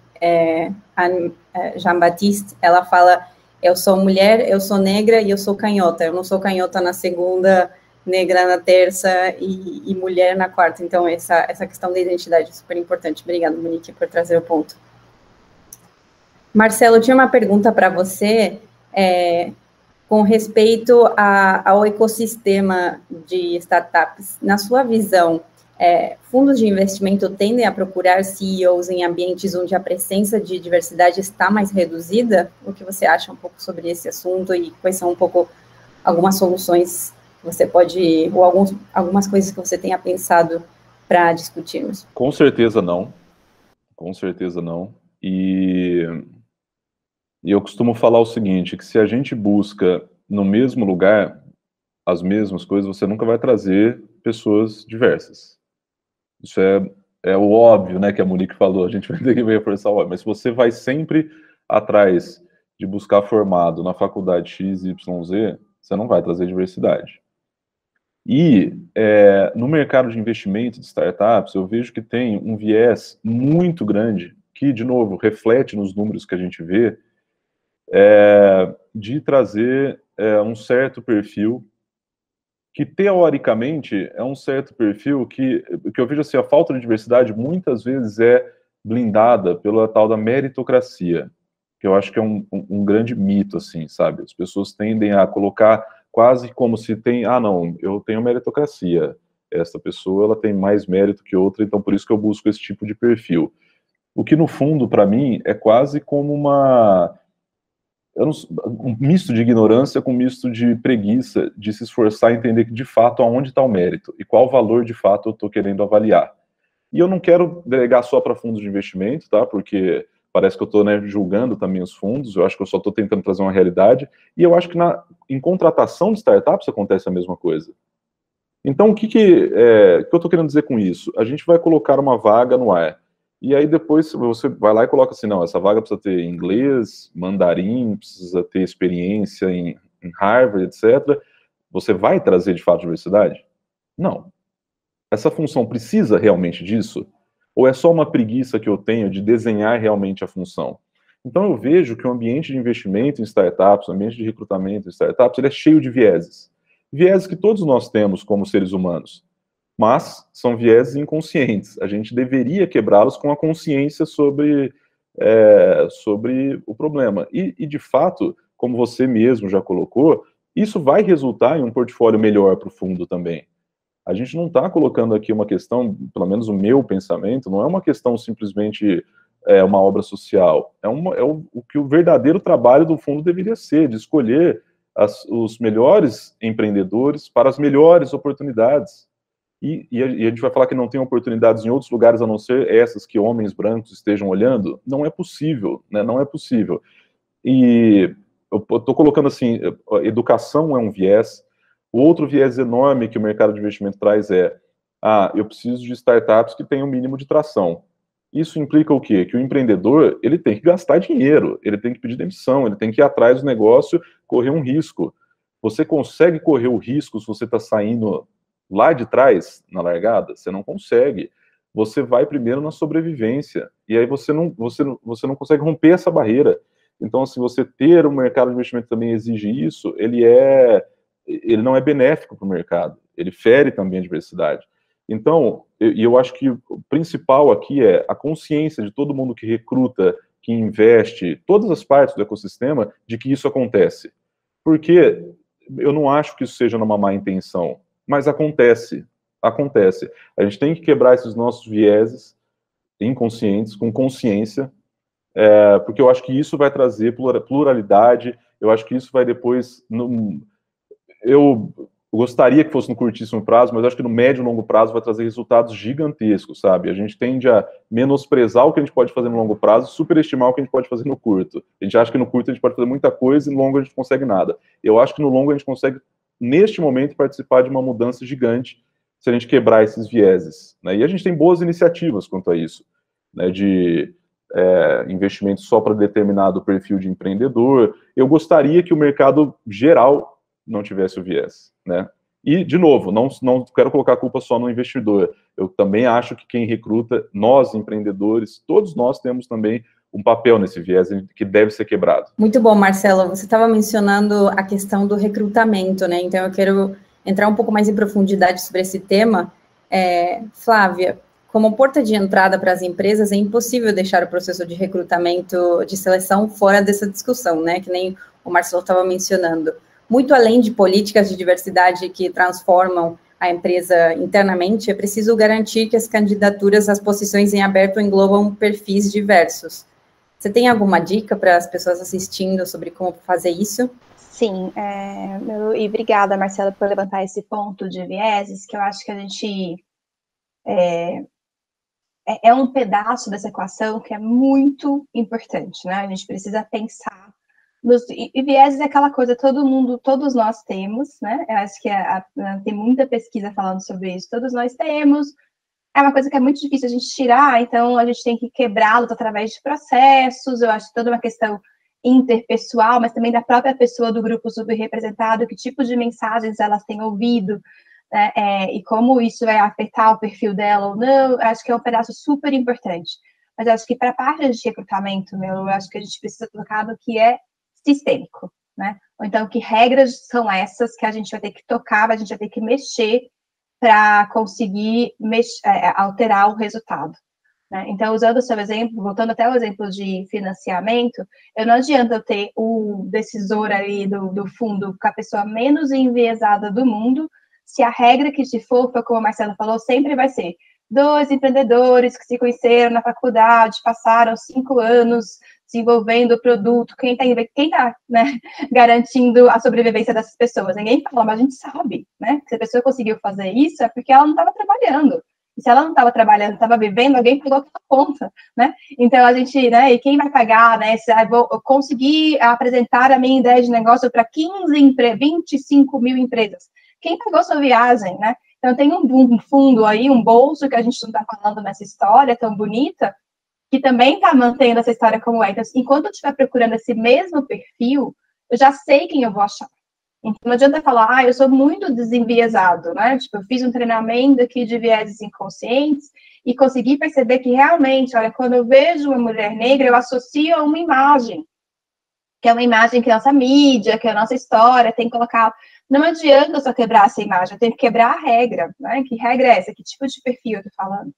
Jean-Baptiste, ela fala, eu sou mulher, eu sou negra e eu sou canhota. Eu não sou canhota na segunda, negra na terça e mulher na quarta. Então, essa questão da identidade é super importante. Obrigada, Monique, por trazer o ponto. Marcelo, eu tinha uma pergunta para você. com respeito ao ecossistema de startups. Na sua visão, fundos de investimento tendem a procurar CEOs em ambientes onde a presença de diversidade está mais reduzida? O que você acha um pouco sobre esse assunto e quais são um pouco algumas soluções que você pode, ou algumas coisas que você tenha pensado para discutirmos? Com certeza não. Com certeza não. E eu costumo falar o seguinte, que se a gente busca no mesmo lugar as mesmas coisas, você nunca vai trazer pessoas diversas. Isso é o óbvio, né, que a Monique falou, a gente vai ter que reforçar o óbvio, mas se você vai sempre atrás de buscar formado na faculdade XYZ, você não vai trazer diversidade. E no mercado de investimento de startups, eu vejo que tem um viés muito grande, que, de novo, reflete nos números que a gente vê, de trazer um certo perfil que, teoricamente, é um certo perfil que eu vejo assim, a falta de diversidade muitas vezes é blindada pela tal da meritocracia, que eu acho que é um grande mito, assim, sabe? As pessoas tendem a colocar quase como se tem, não, eu tenho meritocracia, essa pessoa ela tem mais mérito que outra, então por isso que eu busco esse tipo de perfil. O que, no fundo, para mim, é quase como um misto de ignorância com um misto de preguiça de se esforçar a entender que, de fato, aonde está o mérito e qual valor, de fato, eu estou querendo avaliar. E eu não quero delegar só para fundos de investimento, tá? Porque parece que eu estou, né, julgando também os fundos, eu acho que eu só estou tentando trazer uma realidade, e eu acho que em contratação de startups acontece a mesma coisa. Então, o que eu estou querendo dizer com isso? A gente vai colocar uma vaga no ar, e aí depois você vai lá e coloca assim, não, essa vaga precisa ter inglês, mandarim, precisa ter experiência em Harvard, etc. Você vai trazer, de fato, diversidade? Não. Essa função precisa realmente disso? Ou é só uma preguiça que eu tenho de desenhar realmente a função? Então eu vejo que o ambiente de investimento em startups, o ambiente de recrutamento em startups, ele é cheio de vieses. Vieses que todos nós temos como seres humanos. Mas são vieses inconscientes. A gente deveria quebrá-los com a consciência sobre o problema. E, de fato, como você mesmo já colocou, isso vai resultar em um portfólio melhor para o fundo também. A gente não está colocando aqui uma questão, pelo menos o meu pensamento, não é uma questão simplesmente uma obra social. O que o verdadeiro trabalho do fundo deveria ser, de escolher os melhores empreendedores para as melhores oportunidades. E a gente vai falar que não tem oportunidades em outros lugares a não ser essas que homens brancos estejam olhando? Não é possível, né? Não é possível. E eu estou colocando assim, educação é um viés. O outro viés enorme que o mercado de investimento traz eu preciso de startups que tenham o mínimo de tração. Isso implica o quê? Que o empreendedor, ele tem que gastar dinheiro, ele tem que pedir demissão, ele tem que ir atrás do negócio, correr um risco. Você consegue correr o risco se você está saindo lá de trás, na largada? Você não consegue. Você vai primeiro na sobrevivência, e aí você não consegue romper essa barreira. Então, se você ter um mercado de investimento também exige isso, ele não é benéfico para o mercado, ele fere também a diversidade. Então, eu acho que o principal aqui é a consciência de todo mundo que recruta, que investe, todas as partes do ecossistema, de que isso acontece. Porque eu não acho que isso seja numa má intenção, mas acontece. A gente tem que quebrar esses nossos vieses inconscientes com consciência, porque eu acho que isso vai trazer pluralidade, eu acho que isso vai depois... Eu gostaria que fosse no curtíssimo prazo, mas eu acho que no médio e longo prazo vai trazer resultados gigantescos, sabe? A gente tende a menosprezar o que a gente pode fazer no longo prazo e superestimar o que a gente pode fazer no curto. A gente acha que no curto a gente pode fazer muita coisa e no longo a gente não consegue nada. Eu acho que no longo a gente consegue, neste momento, participar de uma mudança gigante se a gente quebrar esses vieses, né? E a gente tem boas iniciativas quanto a isso, né? De investimento só para determinado perfil de empreendedor. Eu gostaria que o mercado geral não tivesse o viés, né? E, de novo, não quero colocar a culpa só no investidor. Eu também acho que quem recruta, nós, empreendedores, todos nós temos também um papel nesse viés que deve ser quebrado. Muito bom, Marcelo. Você estava mencionando a questão do recrutamento, né? Então, eu quero entrar um pouco mais em profundidade sobre esse tema. Flávia, como porta de entrada para as empresas, é impossível deixar o processo de recrutamento, de seleção, fora dessa discussão, né? Que nem o Marcelo estava mencionando. muito além de políticas de diversidade que transformam a empresa internamente, é preciso garantir que as candidaturas às posições em aberto englobam perfis diversos. Você tem alguma dica para as pessoas assistindo sobre como fazer isso? Sim, e obrigada, Marcela, por levantar esse ponto de vieses, que eu acho que a gente é um pedaço dessa equação que é muito importante, né? A gente precisa pensar e vieses é aquela coisa, todos nós temos, né? Eu acho que tem muita pesquisa falando sobre isso, todos nós temos. É uma coisa que é muito difícil a gente tirar, então a gente tem que quebrá-los através de processos. Eu acho toda uma questão interpessoal, mas também da própria pessoa do grupo subrepresentado, que tipo de mensagens elas têm ouvido, né, e como isso vai afetar o perfil dela ou não. Eu acho que é um pedaço super importante. Mas eu acho que para a parte de recrutamento, eu acho que a gente precisa tocar no que é sistêmico, né? Ou então, que regras são essas que a gente vai ter que tocar, a gente vai ter que mexer para conseguir alterar o resultado, né? Então, usando o seu exemplo, voltando até o exemplo de financiamento, não adianta eu ter o decisor ali do fundo com a pessoa menos enviesada do mundo, se a regra que se for, como a Marcela falou, sempre vai ser 2 empreendedores que se conheceram na faculdade, passaram 5 anos desenvolvendo o produto, quem está né, garantindo a sobrevivência dessas pessoas? Ninguém fala, mas a gente sabe, né? Que se a pessoa conseguiu fazer isso é porque ela não estava trabalhando. E se ela não estava trabalhando, estava vivendo, alguém pagou aquela conta, né? Então, a gente, né? E quem vai pagar, né? Se eu vou conseguir apresentar a minha ideia de negócio para 25 mil empresas. Quem pagou sua viagem, né? Então, tem um fundo aí, um bolso, que a gente não está falando nessa história tão bonita, que também está mantendo essa história como é. Então, enquanto eu estiver procurando esse mesmo perfil, eu já sei quem eu vou achar. Então, não adianta falar, eu sou muito desenviesado, né? Tipo, eu fiz um treinamento aqui de vieses inconscientes e consegui perceber que realmente, olha, quando eu vejo uma mulher negra, eu associo a uma imagem, que é uma imagem que a nossa mídia, que a nossa história tem que colocar. Não adianta só quebrar essa imagem, eu tenho que quebrar a regra, né? Que regra é essa? Que tipo de perfil eu tô falando?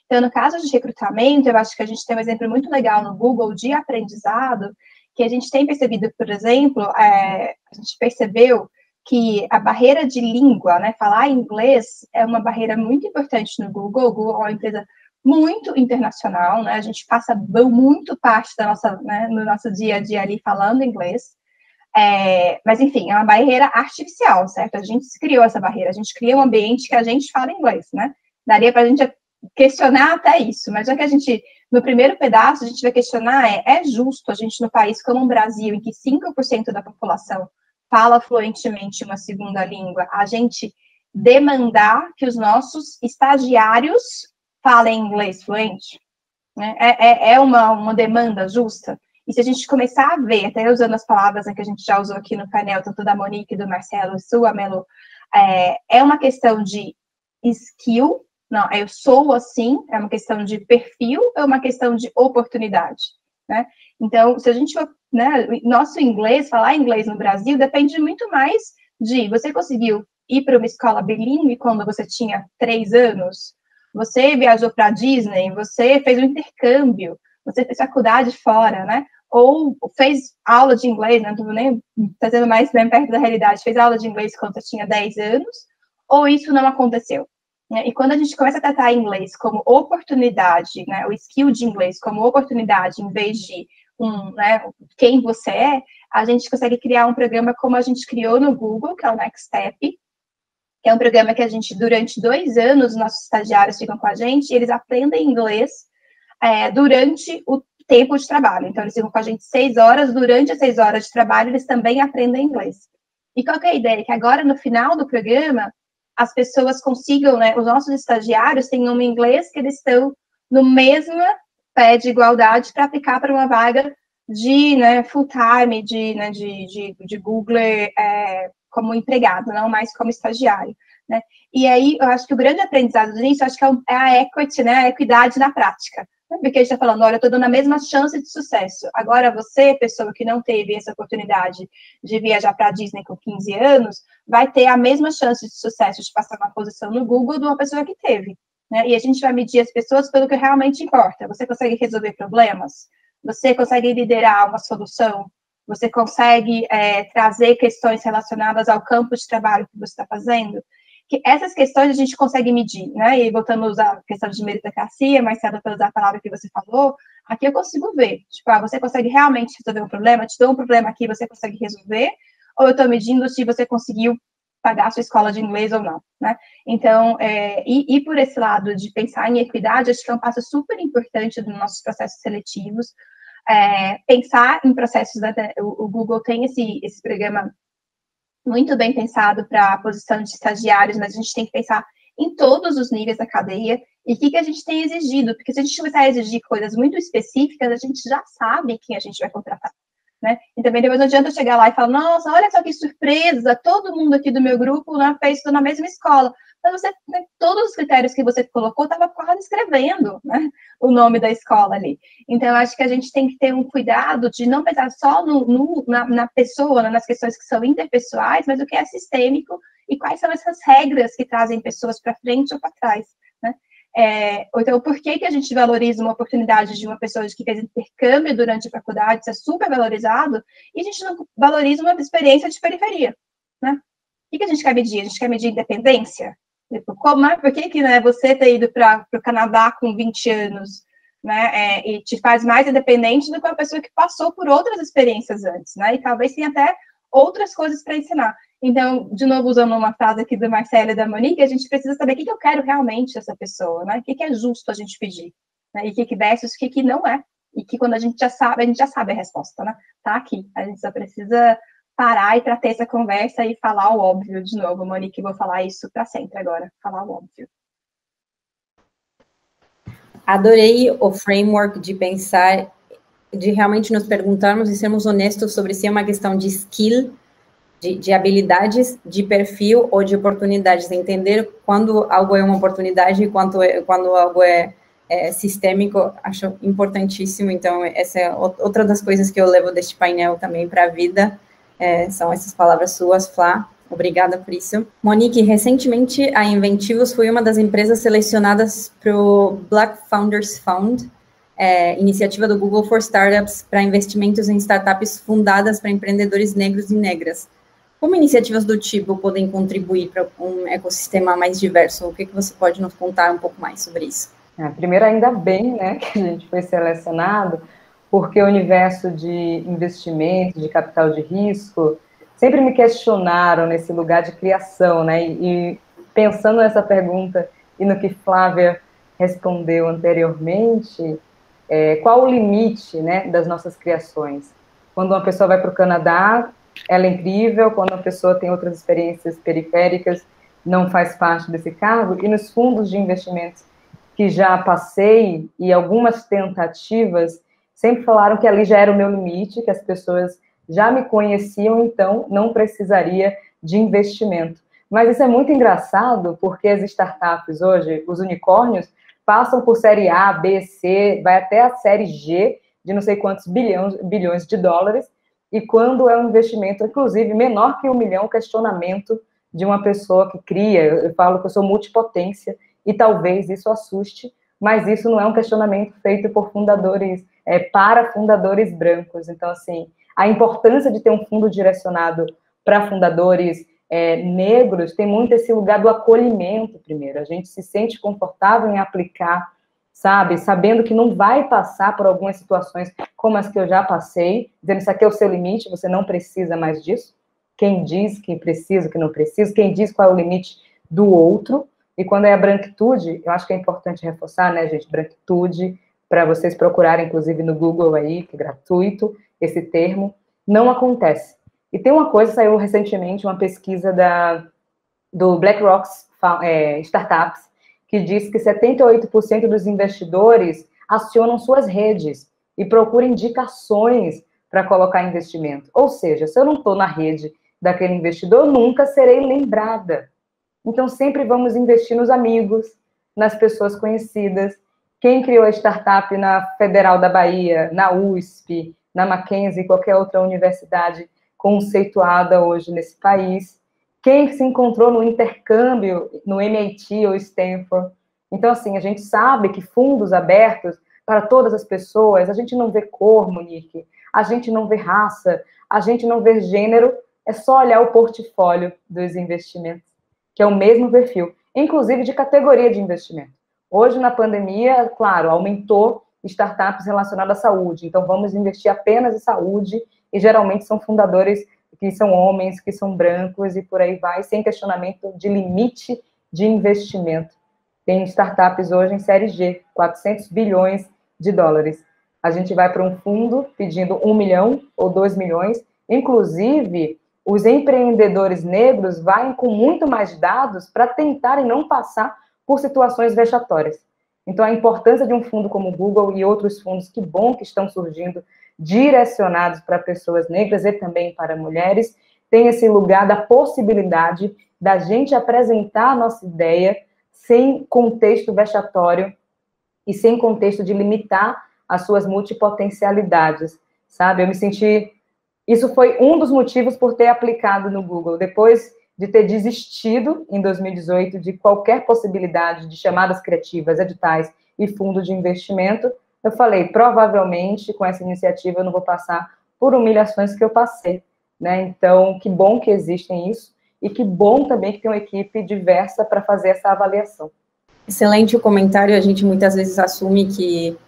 Então, no caso de recrutamento, eu acho que a gente tem um exemplo muito legal no Google de aprendizado, que a gente tem percebido, por exemplo, a gente percebeu que a barreira de língua, né, falar inglês, é uma barreira muito importante no Google. O Google é uma empresa muito internacional, né, a gente passa muito parte da nossa, né, no nosso dia a dia ali falando inglês, mas, enfim, é uma barreira artificial, certo? A gente criou essa barreira, a gente cria um ambiente que a gente fala inglês, né? Daria para a gente questionar até isso, mas já que a gente, no primeiro pedaço, a gente vai questionar, é justo a gente, no país como o Brasil, em que 5% da população fala fluentemente uma segunda língua, a gente demandar que os nossos estagiários falem inglês fluente? Né? É uma demanda justa? E se a gente começar a ver, até usando as palavras, né, que a gente já usou aqui no painel, tanto da Monique, do Marcelo, sua, Melo, é uma questão de skill. Não, eu sou assim, é uma questão de perfil, é uma questão de oportunidade, né? Então, se a gente, né, nosso inglês, falar inglês no Brasil, depende muito mais de você conseguiu ir para uma escola bilíngue quando você tinha 3 anos, você viajou para a Disney, você fez um intercâmbio, você fez faculdade fora, né? Ou fez aula de inglês, não estou nem fazendo mais bem perto da realidade, fez aula de inglês quando você tinha 10 anos, ou isso não aconteceu? E quando a gente começa a tratar inglês como oportunidade, né, o skill de inglês como oportunidade, em vez de né, quem você é, a gente consegue criar um programa como a gente criou no Google, que é o Next Step, que é um programa que a gente, durante 2 anos, nossos estagiários ficam com a gente, e eles aprendem inglês durante o tempo de trabalho. Então, eles ficam com a gente 6 horas, durante as 6 horas de trabalho, eles também aprendem inglês. E qual que é a ideia? Que agora, no final do programa, as pessoas consigam, né, os nossos estagiários tenham um inglês que eles estão no mesmo pé de igualdade para aplicar para uma vaga de, né, full-time, de Google como empregado, não mais como estagiário, né? E aí, eu acho que o grande aprendizado disso, acho que é a equity, né, a equidade na prática. Porque a gente está falando, olha, eu estou dando a mesma chance de sucesso. Agora, você, pessoa que não teve essa oportunidade de viajar para a Disney com 15 anos, vai ter a mesma chance de sucesso de passar uma posição no Google de uma pessoa que teve. Né? E a gente vai medir as pessoas pelo que realmente importa. Você consegue resolver problemas? Você consegue liderar uma solução? Você consegue trazer questões relacionadas ao campo de trabalho que você está fazendo? Que essas questões a gente consegue medir, né? E voltando a usar a questão de meritocracia, Marcelo, para usar a palavra que você falou, aqui eu consigo ver. Tipo, você consegue realmente resolver um problema? Te dou um problema aqui, você consegue resolver? Ou eu estou medindo se você conseguiu pagar a sua escola de inglês ou não, né? Então, e por esse lado de pensar em equidade, acho que é um passo super importante dos nossos processos seletivos. Pensar em processos, o Google tem esse programa muito bem pensado para a posição de estagiários, mas a gente tem que pensar em todos os níveis da cadeia e o que a gente tem exigido, porque se a gente começar a exigir coisas muito específicas, a gente já sabe quem a gente vai contratar, né? E também depois não adianta eu chegar lá e falar, nossa, olha só que surpresa, todo mundo aqui do meu grupo, né, fez tudo na mesma escola. Mas você, né, todos os critérios que você colocou, estava quase escrevendo, né, o nome da escola ali. Então, eu acho que a gente tem que ter um cuidado de não pensar só na pessoa, né, nas questões que são interpessoais, mas o que é sistêmico e quais são essas regras que trazem pessoas para frente ou para trás, né? Então, por que a gente valoriza uma oportunidade de uma pessoa que fez intercâmbio durante a faculdade, isso é super valorizado, e a gente não valoriza uma experiência de periferia, né? O que a gente quer medir? A gente quer medir independência? Tipo, por que né, você ter ido para o Canadá com 20 anos, né, e te faz mais independente do que uma pessoa que passou por outras experiências antes, né? E talvez tenha até outras coisas para ensinar. Então, de novo, usando uma frase aqui do Marcelo e da Monique, a gente precisa saber o que eu quero realmente dessa pessoa, né? O que é justo a gente pedir, né? E o que versus o que não é. E que quando a gente já sabe a resposta, né? Tá aqui. A gente só precisa parar e para ter essa conversa e falar o óbvio de novo. Monique, vou falar isso para sempre agora, falar o óbvio. Adorei o framework de pensar, de realmente nos perguntarmos e sermos honestos sobre se é uma questão de skill, de habilidades, de perfil ou de oportunidades, entender quando algo é uma oportunidade e quando algo é sistêmico, acho importantíssimo. Então, essa é outra das coisas que eu levo deste painel também para a vida, são essas palavras suas, Flá. Obrigada por isso. Monique, recentemente a Inventivos foi uma das empresas selecionadas para o Black Founders Fund, iniciativa do Google for Startups para investimentos em startups fundadas para empreendedores negros e negras. Como iniciativas do tipo podem contribuir para um ecossistema mais diverso? O que você pode nos contar um pouco mais sobre isso? Primeiro, ainda bem, né, que a gente foi selecionado, porque o universo de investimento, de capital de risco, sempre me questionaram nesse lugar de criação, né, e pensando nessa pergunta e no que Flávia respondeu anteriormente, qual o limite, né, das nossas criações? Quando uma pessoa vai para o Canadá, ela é incrível, quando uma pessoa tem outras experiências periféricas, não faz parte desse cargo, e nos fundos de investimentos que já passei, e algumas tentativas, sempre falaram que ali já era o meu limite, que as pessoas já me conheciam, então não precisaria de investimento. Mas isso é muito engraçado, porque as startups hoje, os unicórnios, passam por série A, B, C, vai até a série G, de não sei quantos bilhões de dólares, e quando é um investimento, inclusive, menor que 1 milhão, questionamento de uma pessoa que cria, eu falo que eu sou multipotência, e talvez isso assuste, mas isso não é um questionamento feito por fundadores, para fundadores brancos. Então, assim, a importância de ter um fundo direcionado para fundadores negros tem muito esse lugar do acolhimento, primeiro. A gente se sente confortável em aplicar, sabe? Sabendo que não vai passar por algumas situações como as que eu já passei, dizendo isso aqui é o seu limite, você não precisa mais disso. Quem diz que precisa, que não precisa, quem diz qual é o limite do outro. E quando é a branquitude, eu acho que é importante reforçar, né, gente, branquitude, para vocês procurarem, inclusive, no Google aí, que é gratuito, esse termo, não acontece. E tem uma coisa, saiu recentemente, uma pesquisa do BlackRock Startups, que diz que 78% dos investidores acionam suas redes e procuram indicações para colocar investimento. Ou seja, se eu não estou na rede daquele investidor, eu nunca serei lembrada. Então, sempre vamos investir nos amigos, nas pessoas conhecidas. Quem criou a startup na Federal da Bahia, na USP, na Mackenzie, qualquer outra universidade conceituada hoje nesse país. Quem se encontrou no intercâmbio, no MIT ou Stanford. Então, assim, a gente sabe que fundos abertos para todas as pessoas, a gente não vê cor, Monique. a gente não vê raça, a gente não vê gênero, é só olhar o portfólio dos investimentos, que é o mesmo perfil, inclusive de categoria de investimento. Hoje, na pandemia, claro, aumentou startups relacionadas à saúde, então vamos investir apenas em saúde, e geralmente são fundadores que são homens, que são brancos, e por aí vai, sem questionamento de limite de investimento. Tem startups hoje em série G, 400 bilhões de dólares. A gente vai para um fundo pedindo 1 milhão ou 2 milhões, inclusive os empreendedores negros vão com muito mais dados para tentarem não passar por situações vexatórias. Então, a importância de um fundo como o Google e outros fundos, que bom que estão surgindo, direcionados para pessoas negras e também para mulheres, tem esse lugar da possibilidade da gente apresentar a nossa ideia sem contexto vexatório e sem contexto de limitar as suas multipotencialidades, sabe? Eu me senti... Isso foi um dos motivos por ter aplicado no Google. Depois de ter desistido, em 2018, de qualquer possibilidade de chamadas criativas, editais e fundo de investimento, eu falei, provavelmente, com essa iniciativa, eu não vou passar por humilhações que eu passei, né? Então, que bom que existem isso, e que bom também que tem uma equipe diversa para fazer essa avaliação. Excelente o comentário. A gente muitas vezes assume que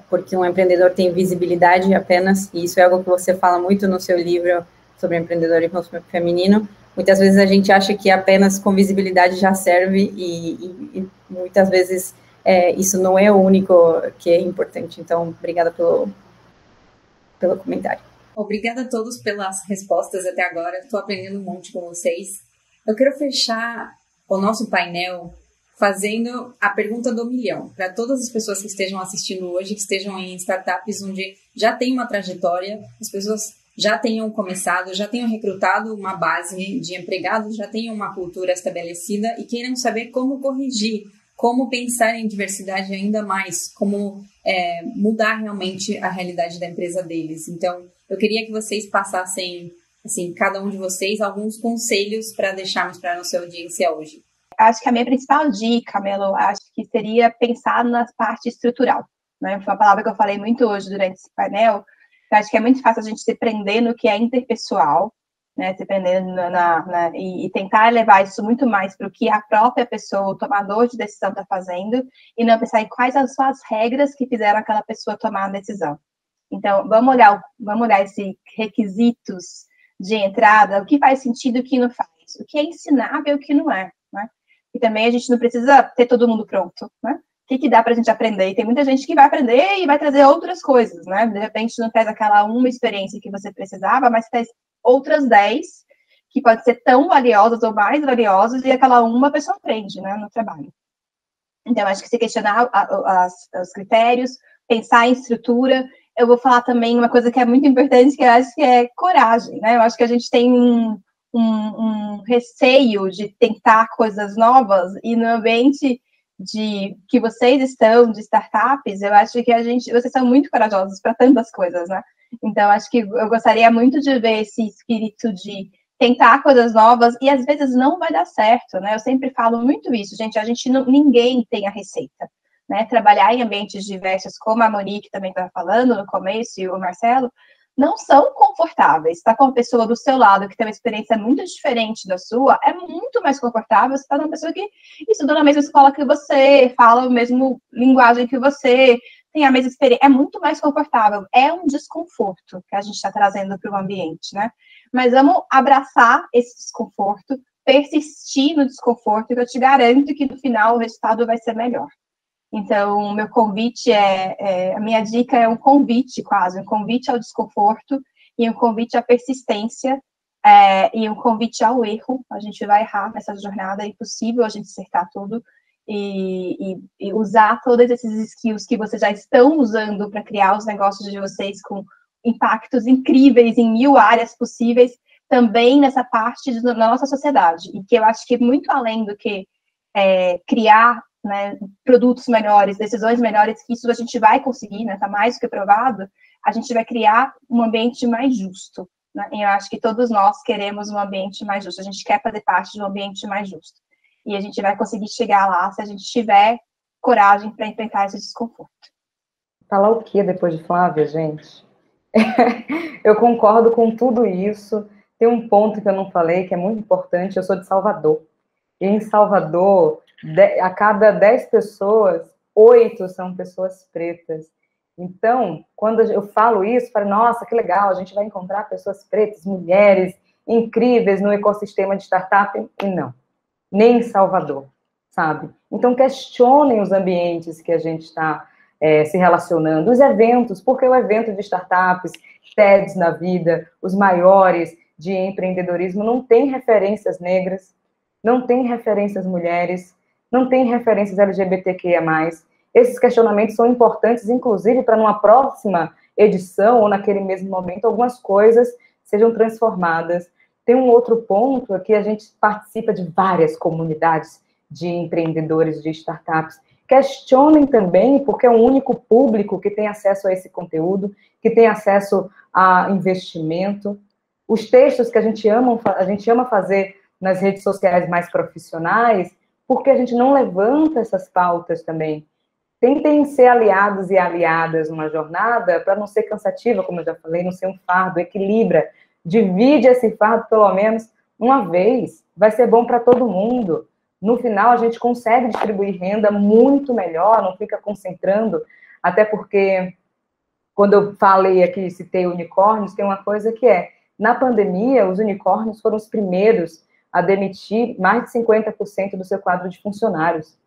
porque um empreendedor tem visibilidade apenas, e isso é algo que você fala muito no seu livro sobre empreendedorismo feminino. Muitas vezes a gente acha que apenas com visibilidade já serve, e muitas vezes isso não é o único que é importante. Então, obrigada pelo comentário. Obrigada a todos pelas respostas até agora. Estou aprendendo um monte com vocês. Eu quero fechar o nosso painel fazendo a pergunta do milhão para todas as pessoas que estejam assistindo hoje, que estejam em startups onde já tem uma trajetória, as pessoas já tenham começado, já tenham recrutado uma base de empregados, já tenham uma cultura estabelecida e queiram saber como corrigir, como pensar em diversidade ainda mais, como mudar realmente a realidade da empresa deles. Então, eu queria que vocês passassem, assim, cada um de vocês, alguns conselhos para deixarmos para a nossa audiência hoje. Acho que a minha principal dica, Melo, acho que seria pensar na parte estrutural, né? Foi uma palavra que eu falei muito hoje durante esse painel. Eu acho que é muito fácil a gente se prender no que é interpessoal, né? Se prender e tentar levar isso muito mais para o que a própria pessoa, o tomador de decisão, está fazendo, e não pensar em quais são as regras que fizeram aquela pessoa tomar a decisão. Então, vamos olhar esses requisitos de entrada, o que faz sentido e o que não faz, o que é ensinável e o que não é, né? E também a gente não precisa ter todo mundo pronto, né? O que dá para a gente aprender? E tem muita gente que vai aprender e vai trazer outras coisas, né? De repente não traz aquela uma experiência que você precisava, mas traz outras 10 que podem ser tão valiosas ou mais valiosas, e aquela uma a pessoa aprende, né, no trabalho. Então, acho que se questionar os critérios, pensar em estrutura. Eu vou falar também uma coisa que é muito importante, que eu acho que é coragem, né? Eu acho que a gente tem um receio de tentar coisas novas, e no ambiente que vocês estão, de startups, eu acho que vocês são muito corajosos para tantas coisas, né? Então, acho que eu gostaria muito de ver esse espírito de tentar coisas novas, e às vezes não vai dar certo, né? Eu sempre falo muito isso, gente, ninguém tem a receita, né? Trabalhar em ambientes diversos, como a Monique também estava falando no começo, e o Marcelo, não são confortáveis. Estar com uma pessoa do seu lado que tem uma experiência muito diferente da sua é muito mais confortável. Você está com uma pessoa que estudou na mesma escola que você, fala a mesma linguagem que você, tem a mesma experiência. É muito mais confortável. É um desconforto que a gente está trazendo para o ambiente, né? Mas vamos abraçar esse desconforto, persistir no desconforto, e eu te garanto que no final o resultado vai ser melhor. Então, o meu convite a minha dica é um convite quase, um convite ao desconforto, e um convite à persistência, e um convite ao erro. A gente vai errar nessa jornada, é impossível a gente acertar tudo, e usar todos esses skills que vocês já estão usando para criar os negócios de vocês com impactos incríveis em 1000 áreas possíveis, também nessa parte da nossa sociedade, e que eu acho que muito além do que criar, né, produtos melhores, decisões melhores, que isso a gente vai conseguir, né, está mais do que provado, a gente vai criar um ambiente mais justo, né? E eu acho que todos nós queremos um ambiente mais justo, a gente quer fazer parte de um ambiente mais justo, e a gente vai conseguir chegar lá se a gente tiver coragem para enfrentar esse desconforto. Falar o que depois de Flávia, gente? Eu concordo com tudo isso. Tem um ponto que eu não falei, que é muito importante. Eu sou de Salvador. E em Salvador, a cada 10 pessoas, 8 são pessoas pretas. Então, quando eu falo isso, eu falo, nossa, que legal, a gente vai encontrar pessoas pretas, mulheres incríveis no ecossistema de startup. E não, nem em Salvador, sabe? Então, questionem os ambientes que a gente está se relacionando, os eventos, porque o evento de startups, TEDs na vida, os maiores de empreendedorismo, não tem referências negras, não tem referências mulheres, não tem referências LGBTQIA+. Esses questionamentos são importantes, inclusive, para numa próxima edição, ou naquele mesmo momento, algumas coisas sejam transformadas. Tem um outro ponto aqui, a gente participa de várias comunidades de empreendedores, de startups. Questionem também, porque é o único público que tem acesso a esse conteúdo, que tem acesso a investimento. Os textos que a gente ama fazer nas redes sociais mais profissionais, porque a gente não levanta essas pautas também. Tentem ser aliados e aliadas numa jornada, para não ser cansativa, como eu já falei, não ser um fardo, equilibra, divide esse fardo pelo menos uma vez, vai ser bom para todo mundo. No final, a gente consegue distribuir renda muito melhor, não fica concentrando, até porque, quando eu falei aqui, citei unicórnios, tem uma coisa que na pandemia, os unicórnios foram os primeiros a demitir mais de 50% do seu quadro de funcionários.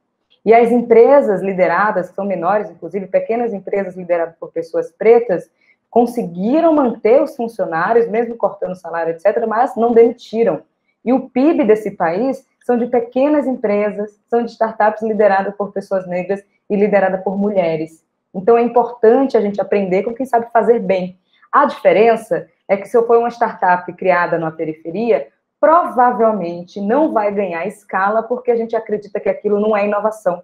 E as empresas lideradas, que são menores, inclusive pequenas empresas lideradas por pessoas pretas, conseguiram manter os funcionários, mesmo cortando salário, etc., mas não demitiram. E o PIB desse país são de pequenas empresas, são de startups lideradas por pessoas negras e lideradas por mulheres. Então, é importante a gente aprender com quem sabe fazer bem. A diferença é que se eu for uma startup criada na periferia, provavelmente não vai ganhar escala, porque a gente acredita que aquilo não é inovação,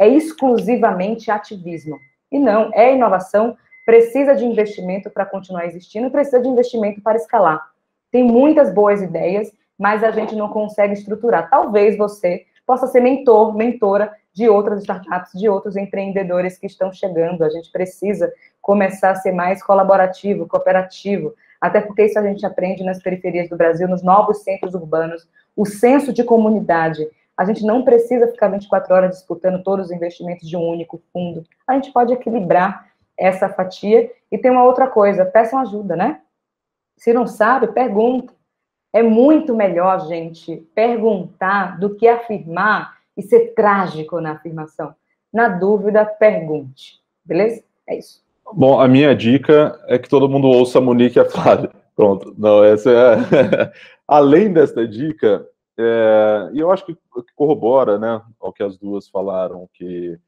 é exclusivamente ativismo. E não, é inovação, precisa de investimento para continuar existindo, precisa de investimento para escalar. Tem muitas boas ideias, mas a gente não consegue estruturar. Talvez você possa ser mentor, mentora de outras startups, de outros empreendedores que estão chegando. A gente precisa começar a ser mais colaborativo, cooperativo, até porque isso a gente aprende nas periferias do Brasil, nos novos centros urbanos, o senso de comunidade. A gente não precisa ficar 24 horas disputando todos os investimentos de um único fundo. A gente pode equilibrar essa fatia. E tem uma outra coisa, peçam ajuda, né? Se não sabe, pergunta. É muito melhor, gente, perguntar do que afirmar e ser trágico na afirmação. Na dúvida, pergunte. Beleza? É isso. Bom, a minha dica é que todo mundo ouça a Monique e a Flávia. Pronto. Não, essa é... Além dessa dica, e eu acho que corrobora, né, ao que as duas falaram, que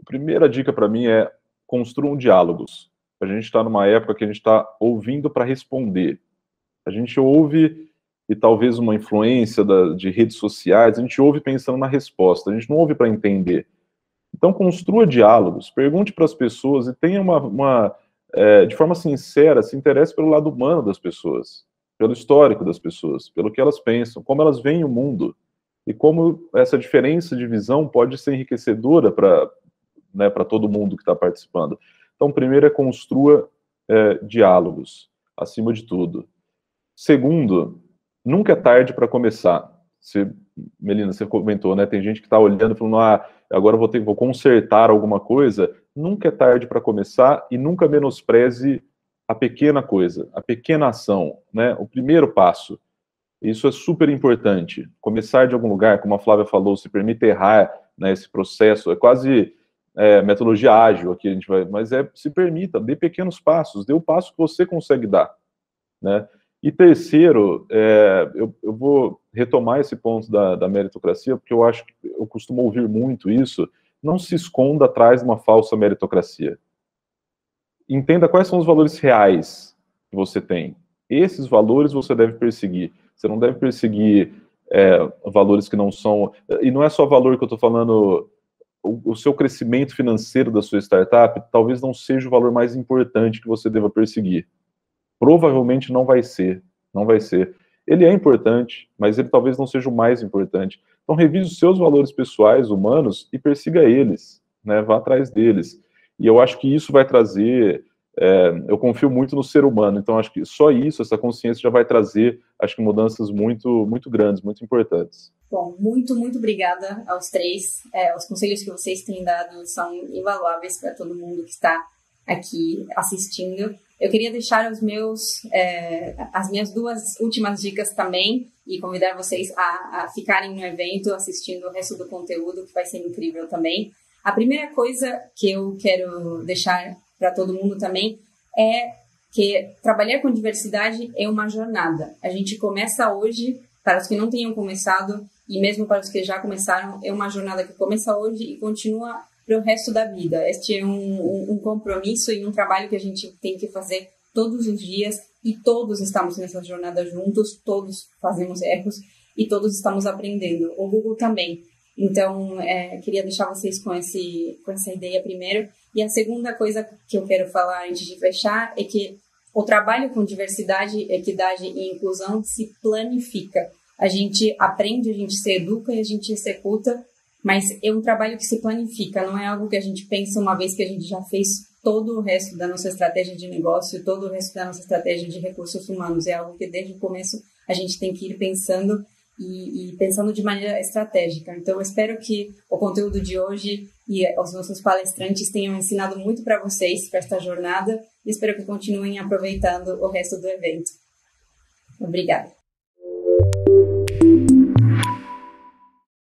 a primeira dica para mim é construam diálogos. A gente está numa época que a gente está ouvindo para responder. A gente ouve, e talvez uma influência de redes sociais, a gente ouve pensando na resposta, a gente não ouve para entender. Então, construa diálogos, pergunte para as pessoas e tenha de forma sincera, se interesse pelo lado humano das pessoas, pelo histórico das pessoas, pelo que elas pensam, como elas veem o mundo, e como essa diferença de visão pode ser enriquecedora para todo mundo que está participando. Então, primeiro é construa diálogos, acima de tudo. Segundo, nunca é tarde para começar. Melina, você comentou, né? Tem gente que está olhando e falando, agora vou consertar alguma coisa. Nunca é tarde para começar e nunca menospreze a pequena coisa, a pequena ação, né? O primeiro passo. Isso é super importante. Começar de algum lugar, como a Flávia falou, se permite errar, né, esse processo. É quase metodologia ágil aqui, a gente vai, mas se permita, dê pequenos passos, dê o passo que você consegue dar, né? E terceiro, eu vou retomar esse ponto da meritocracia, porque eu acho que eu costumo ouvir muito isso. Não se esconda atrás de uma falsa meritocracia. Entenda quais são os valores reais que você tem. Esses valores você deve perseguir. Você não deve perseguir valores que não são... E não é só valor que eu estou falando... O seu crescimento financeiro da sua startup talvez não seja o valor mais importante que você deva perseguir. Provavelmente não vai ser, não vai ser. Ele é importante, mas ele talvez não seja o mais importante. Então revise os seus valores pessoais, humanos, e persiga eles, né? Vá atrás deles. E eu acho que isso vai trazer eu confio muito no ser humano, então acho que só isso, essa consciência já vai trazer, acho que mudanças muito, muito grandes, muito importantes. Bom, muito, muito obrigada aos três. Os conselhos que vocês têm dado são invaluáveis para todo mundo que está aqui assistindo. Eu queria deixar as minhas 2 últimas dicas também e convidar vocês a ficarem no evento assistindo o resto do conteúdo, que vai ser incrível também. A primeira coisa que eu quero deixar para todo mundo também é que trabalhar com diversidade é uma jornada. A gente começa hoje, para os que não tenham começado, e mesmo para os que já começaram, é uma jornada que começa hoje e continua para o resto da vida. Este é um compromisso e um trabalho que a gente tem que fazer todos os dias, e todos estamos nessa jornada juntos, todos fazemos erros e todos estamos aprendendo. O Google também. Então, queria deixar vocês com essa ideia primeiro. E a segunda coisa que eu quero falar antes de fechar é que o trabalho com diversidade, equidade e inclusão se planifica. A gente aprende, a gente se educa e a gente executa, mas é um trabalho que se planifica, não é algo que a gente pensa uma vez que a gente já fez todo o resto da nossa estratégia de negócio, todo o resto da nossa estratégia de recursos humanos. É algo que desde o começo a gente tem que ir pensando e pensando de maneira estratégica. Então, eu espero que o conteúdo de hoje e os nossos palestrantes tenham ensinado muito para vocês, para esta jornada, e espero que continuem aproveitando o resto do evento. Obrigada.